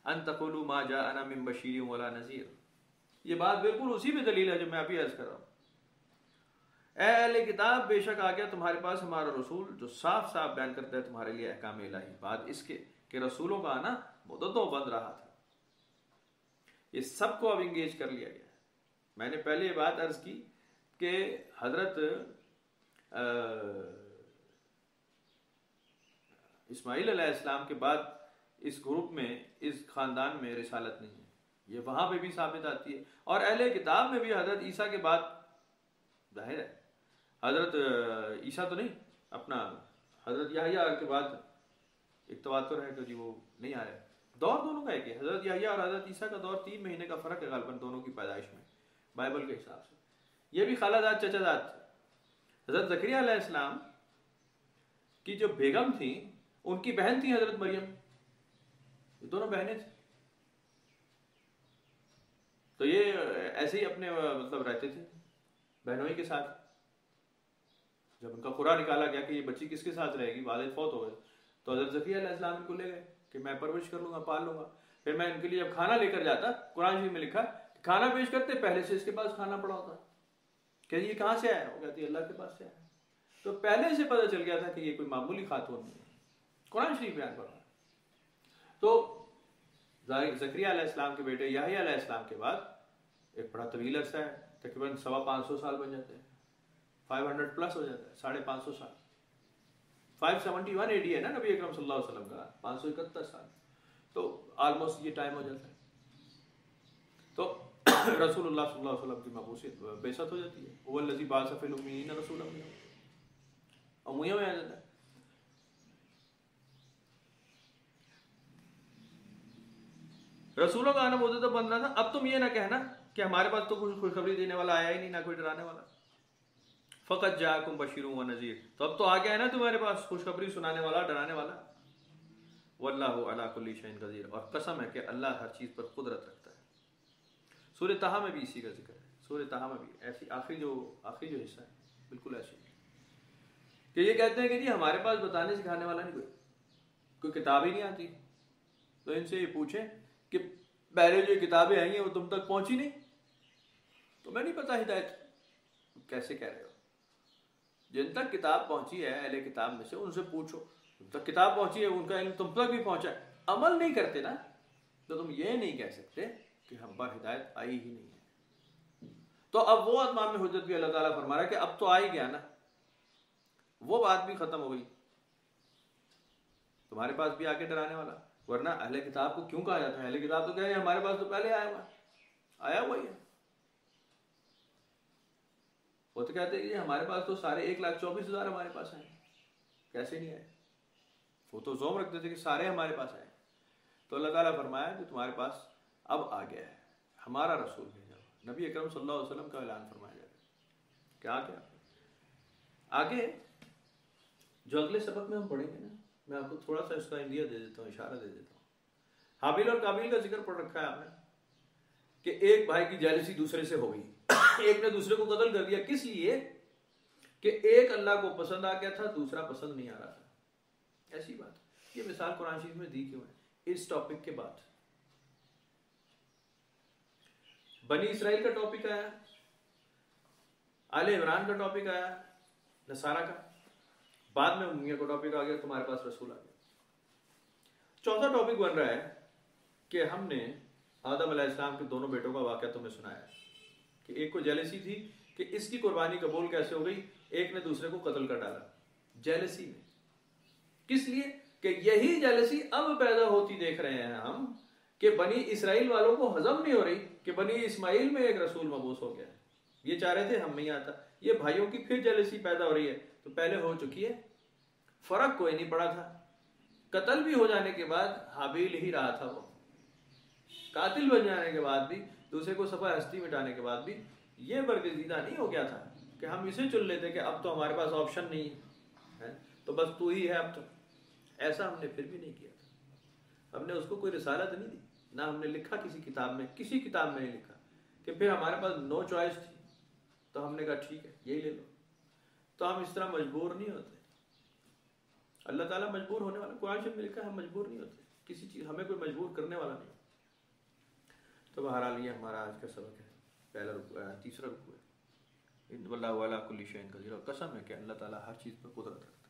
ان تقولوا ما جاءنا من بشیر ولا نذیر. یہ بات بالکل اسی میں دلیل ہے جو میں ابھی عرض کر رہا ہوں. اے اہل کتاب, بے شک آ گیا تمہارے پاس ہمارا رسول جو صاف صاف بیان کرتا ہے تمہارے لیے احکام الہی. بات اس کے کہ رسولوں کا آنا مدتوں بند رہا تھا, یہ سب کو اب انگیج کر لیا گیا. میں نے پہلے یہ بات عرض کی کہ حضرت اسماعیل علیہ السلام کے بعد اس گروپ میں, اس خاندان میں رسالت نہیں ہے, یہ وہاں پہ بھی ثابت آتی ہے. اور اہل کتاب میں بھی حضرت عیسیٰ کے بعد, ظاہر ہے حضرت عیسیٰ تو نہیں, اپنا حضرت یحییٰ کے بعد ایک تواتر ہے کہ جی وہ نہیں آ رہے. دور دونوں کا ہے کہ حضرت یحییٰ اور حضرت عیسیٰ کا دور 3 مہینے کا فرق ہے غالباً دونوں کی پیدائش میں, بائبل کے حساب سے. یہ بھی خالہ داد چچا داد. حضرت زکریا علیہ السلام کی جو بیگم تھی ان کی بہن تھی حضرت مریم, یہ دونوں بہنیں تھیں. تو یہ ایسے ہی اپنے مطلب رہتے تھے بہنوں ہی کے ساتھ. جب ان کا قرآن نکالا گیا کہ یہ بچی کس کے ساتھ رہے گی, والد فوت ہو گئے, تو حضرت زکریا علیہ السلام ان کو لے گئے کہ میں پرورش کر لوں گا, پال لوں گا. پھر میں ان کے لیے اب کھانا لے کر جاتا, قرآن شریف میں لکھا کھانا پیش کرتے, پہلے سے اس کے پاس کھانا پڑا ہوتا کہ یہ کہاں سے آیا, وہ کہتی ہے اللہ کے پاس سے آیا. تو پہلے سے پتہ چل گیا تھا کہ یہ کوئی معمولی خاتون نہیں ہے, قرآن شریف بیان کر رہا ہے. تو زکریا علیہ السلام کے بیٹے یحییٰ علیہ السلام کے بعد ایک بڑا طویل عرصہ ہے، تقریباً 550 سال بن جاتے ہیں، 500 پلس ہو جاتا ہے، 550 سال. 571 AD ہے نا نبی اکرم صلی اللہ علیہ وسلم کا، 571 سال، تو آلموسٹ یہ ٹائم ہو جاتا ہے. تو رسول اللہ صلی اللہ علیہ وسلم کی مبعوثیت بعثت ہو جاتی ہے. هو الذی بعث فی الامیین رسولا منھم، امیوں میں آ جاتا ہے. رسولوں کا آنا موجودہ بن رہا تھا. اب تم یہ نہ کہنا کہ ہمارے پاس تو کوئی خوشخبری دینے والا آیا ہی نہیں، نہ کوئی ڈرانے والا. فقط جاءکم بشیر و نذیر، تو اب تو آ گیا ہے نا تمہارے پاس خوشخبری سنانے والا، ڈرانے والا. واللہ علی کل شیء قدیر، اور قسم ہے کہ اللہ ہر چیز پر قدرت رکھتا ہے. سورہ طٰہٰ میں بھی اسی کا ذکر ہے. سورہ طٰہٰ میں بھی ایسی آخری جو حصہ ہے بالکل ایسے کہ یہ کہتے ہیں کہ جی ہمارے پاس بتانے سکھانے والا نہیں، کوئی کتاب ہی نہیں آتی. تو ان سے یہ پوچھیں کہ پہلے جو کتابیں آئی ہیں وہ تم تک پہنچی نہیں؟ تمہیں نہیں پتا ہدایت کیسے کہہ رہے ہو؟ جن تک کتاب پہنچی ہے اہل کتاب میں سے ان سے پوچھو، جن تک کتاب پہنچی ہے ان کا علم تم تک بھی پہنچا ہے، عمل نہیں کرتے نا، تو تم یہ نہیں کہہ سکتے کہ ہم پر ہدایت آئی ہی نہیں ہے. تو اب وہ اتمام حجت بھی اللہ تعالیٰ فرما رہا ہے کہ اب تو آ ہی گیا نا، وہ بات بھی ختم ہو گئی. تمہارے پاس بھی آ کے ڈرانے والا، ورنہ اہل کتاب کو کیوں کہا جاتا ہے؟ اہل کتاب تو کہہ رہے ہیں ہمارے پاس تو پہلے آیا ہوا ہی ہے. وہ تو کہتے ہیں کہ ہمارے پاس تو سارے 1,24,000 ہمارے پاس آئے، کیسے نہیں آئے؟ وہ تو زوم رکھتے تھے کہ سارے ہمارے پاس آئے. تو اللہ تعالیٰ فرمایا کہ تمہارے پاس اب آ گیا ہے، ہمارا رسول بھیجا ہوا، نبی اکرم صلی اللہ علیہ وسلم کا اعلان فرمایا جائے گا. کیا آگے جو اگلے سبق میں ہم پڑھیں گے نا، میں آپ کو تھوڑا سا اس کا اندیا دے دیتا ہوں، اشارہ دے دیتا ہوں. حابیل اور قابیل کا ذکر پڑھ رکھا ہے آپ نے کہ ایک بھائی کی جیلسی دوسرے سے ہو گئی. ایک نے دوسرے کو قتل کر دیا، کس لیے کہ ایک اللہ کو پسند آ گیا تھا، دوسرا پسند نہیں آ رہا تھا. ایسی بات. یہ مثال قرآن شریف میں دی کیوں ہے؟ اس ٹاپک کے بعد بنی اسرائیل کا ٹاپک آیا، آل عمران کا ٹاپک آیا، نصارہ کا، بعد میں امیہ کا ٹاپک آ گیا، تمہارے پاس رسول آ گیا. چوتھا ٹاپک بن رہا ہے کہ ہم نے آدم علیہ السلام کے دونوں بیٹوں کا واقعہ تمہیں سنایا ہے کہ ایک کو جیلسی تھی کہ اس کی قربانی قبول کیسے ہو گئی، ایک نے دوسرے کو قتل کر ڈالا جیلسی میں. کس لیے کہ یہی جیلسی اب پیدا ہوتی دیکھ رہے ہیں ہم کہ بنی اسرائیل والوں کو ہضم نہیں ہو رہی کہ بنی اسماعیل میں ایک رسول مبعوث ہو گیا ہے. یہ چاہ رہے تھے ہم نہیں آتا، یہ بھائیوں کی پھر جیلسی پیدا ہو رہی ہے. تو پہلے ہو چکی ہے، فرق کوئی نہیں پڑا تھا. قتل بھی ہو جانے کے بعد حابیل ہی رہا تھا، وہ قاتل بن جانے کے بعد بھی، دوسرے کو صفحہ ہستی مٹانے کے بعد بھی یہ برگزیدہ نہیں ہو گیا تھا کہ ہم اسے چن لیتے کہ اب تو ہمارے پاس آپشن نہیں ہے تو بس تو ہی ہے اب تو. ایسا ہم نے پھر بھی نہیں کیا تھا. ہم نے اس کو کوئی رسالت نہیں دی، نہ ہم نے لکھا کسی کتاب میں نہیں لکھا کہ پھر ہمارے پاس نو چوائس تھی تو ہم نے کہا ٹھیک ہے یہی لے لو. تو ہم اس طرح مجبور نہیں ہوتے. اللہ تعالیٰ مجبور ہونے والا، قرآن شریف میں لکھا ہے ہم مجبور نہیں ہوتے کسی چیز، ہمیں کوئی مجبور کرنے والا نہیں. تو بہرحال یہ ہمارا آج کا سبق ہے، پہلا رکوع ہے، تیسرا رکوع ہے. واللہ علی کل شیء قدیر، اور قسم ہے کہ اللہ تعالیٰ ہر چیز پر قدرت رکھتا ہے.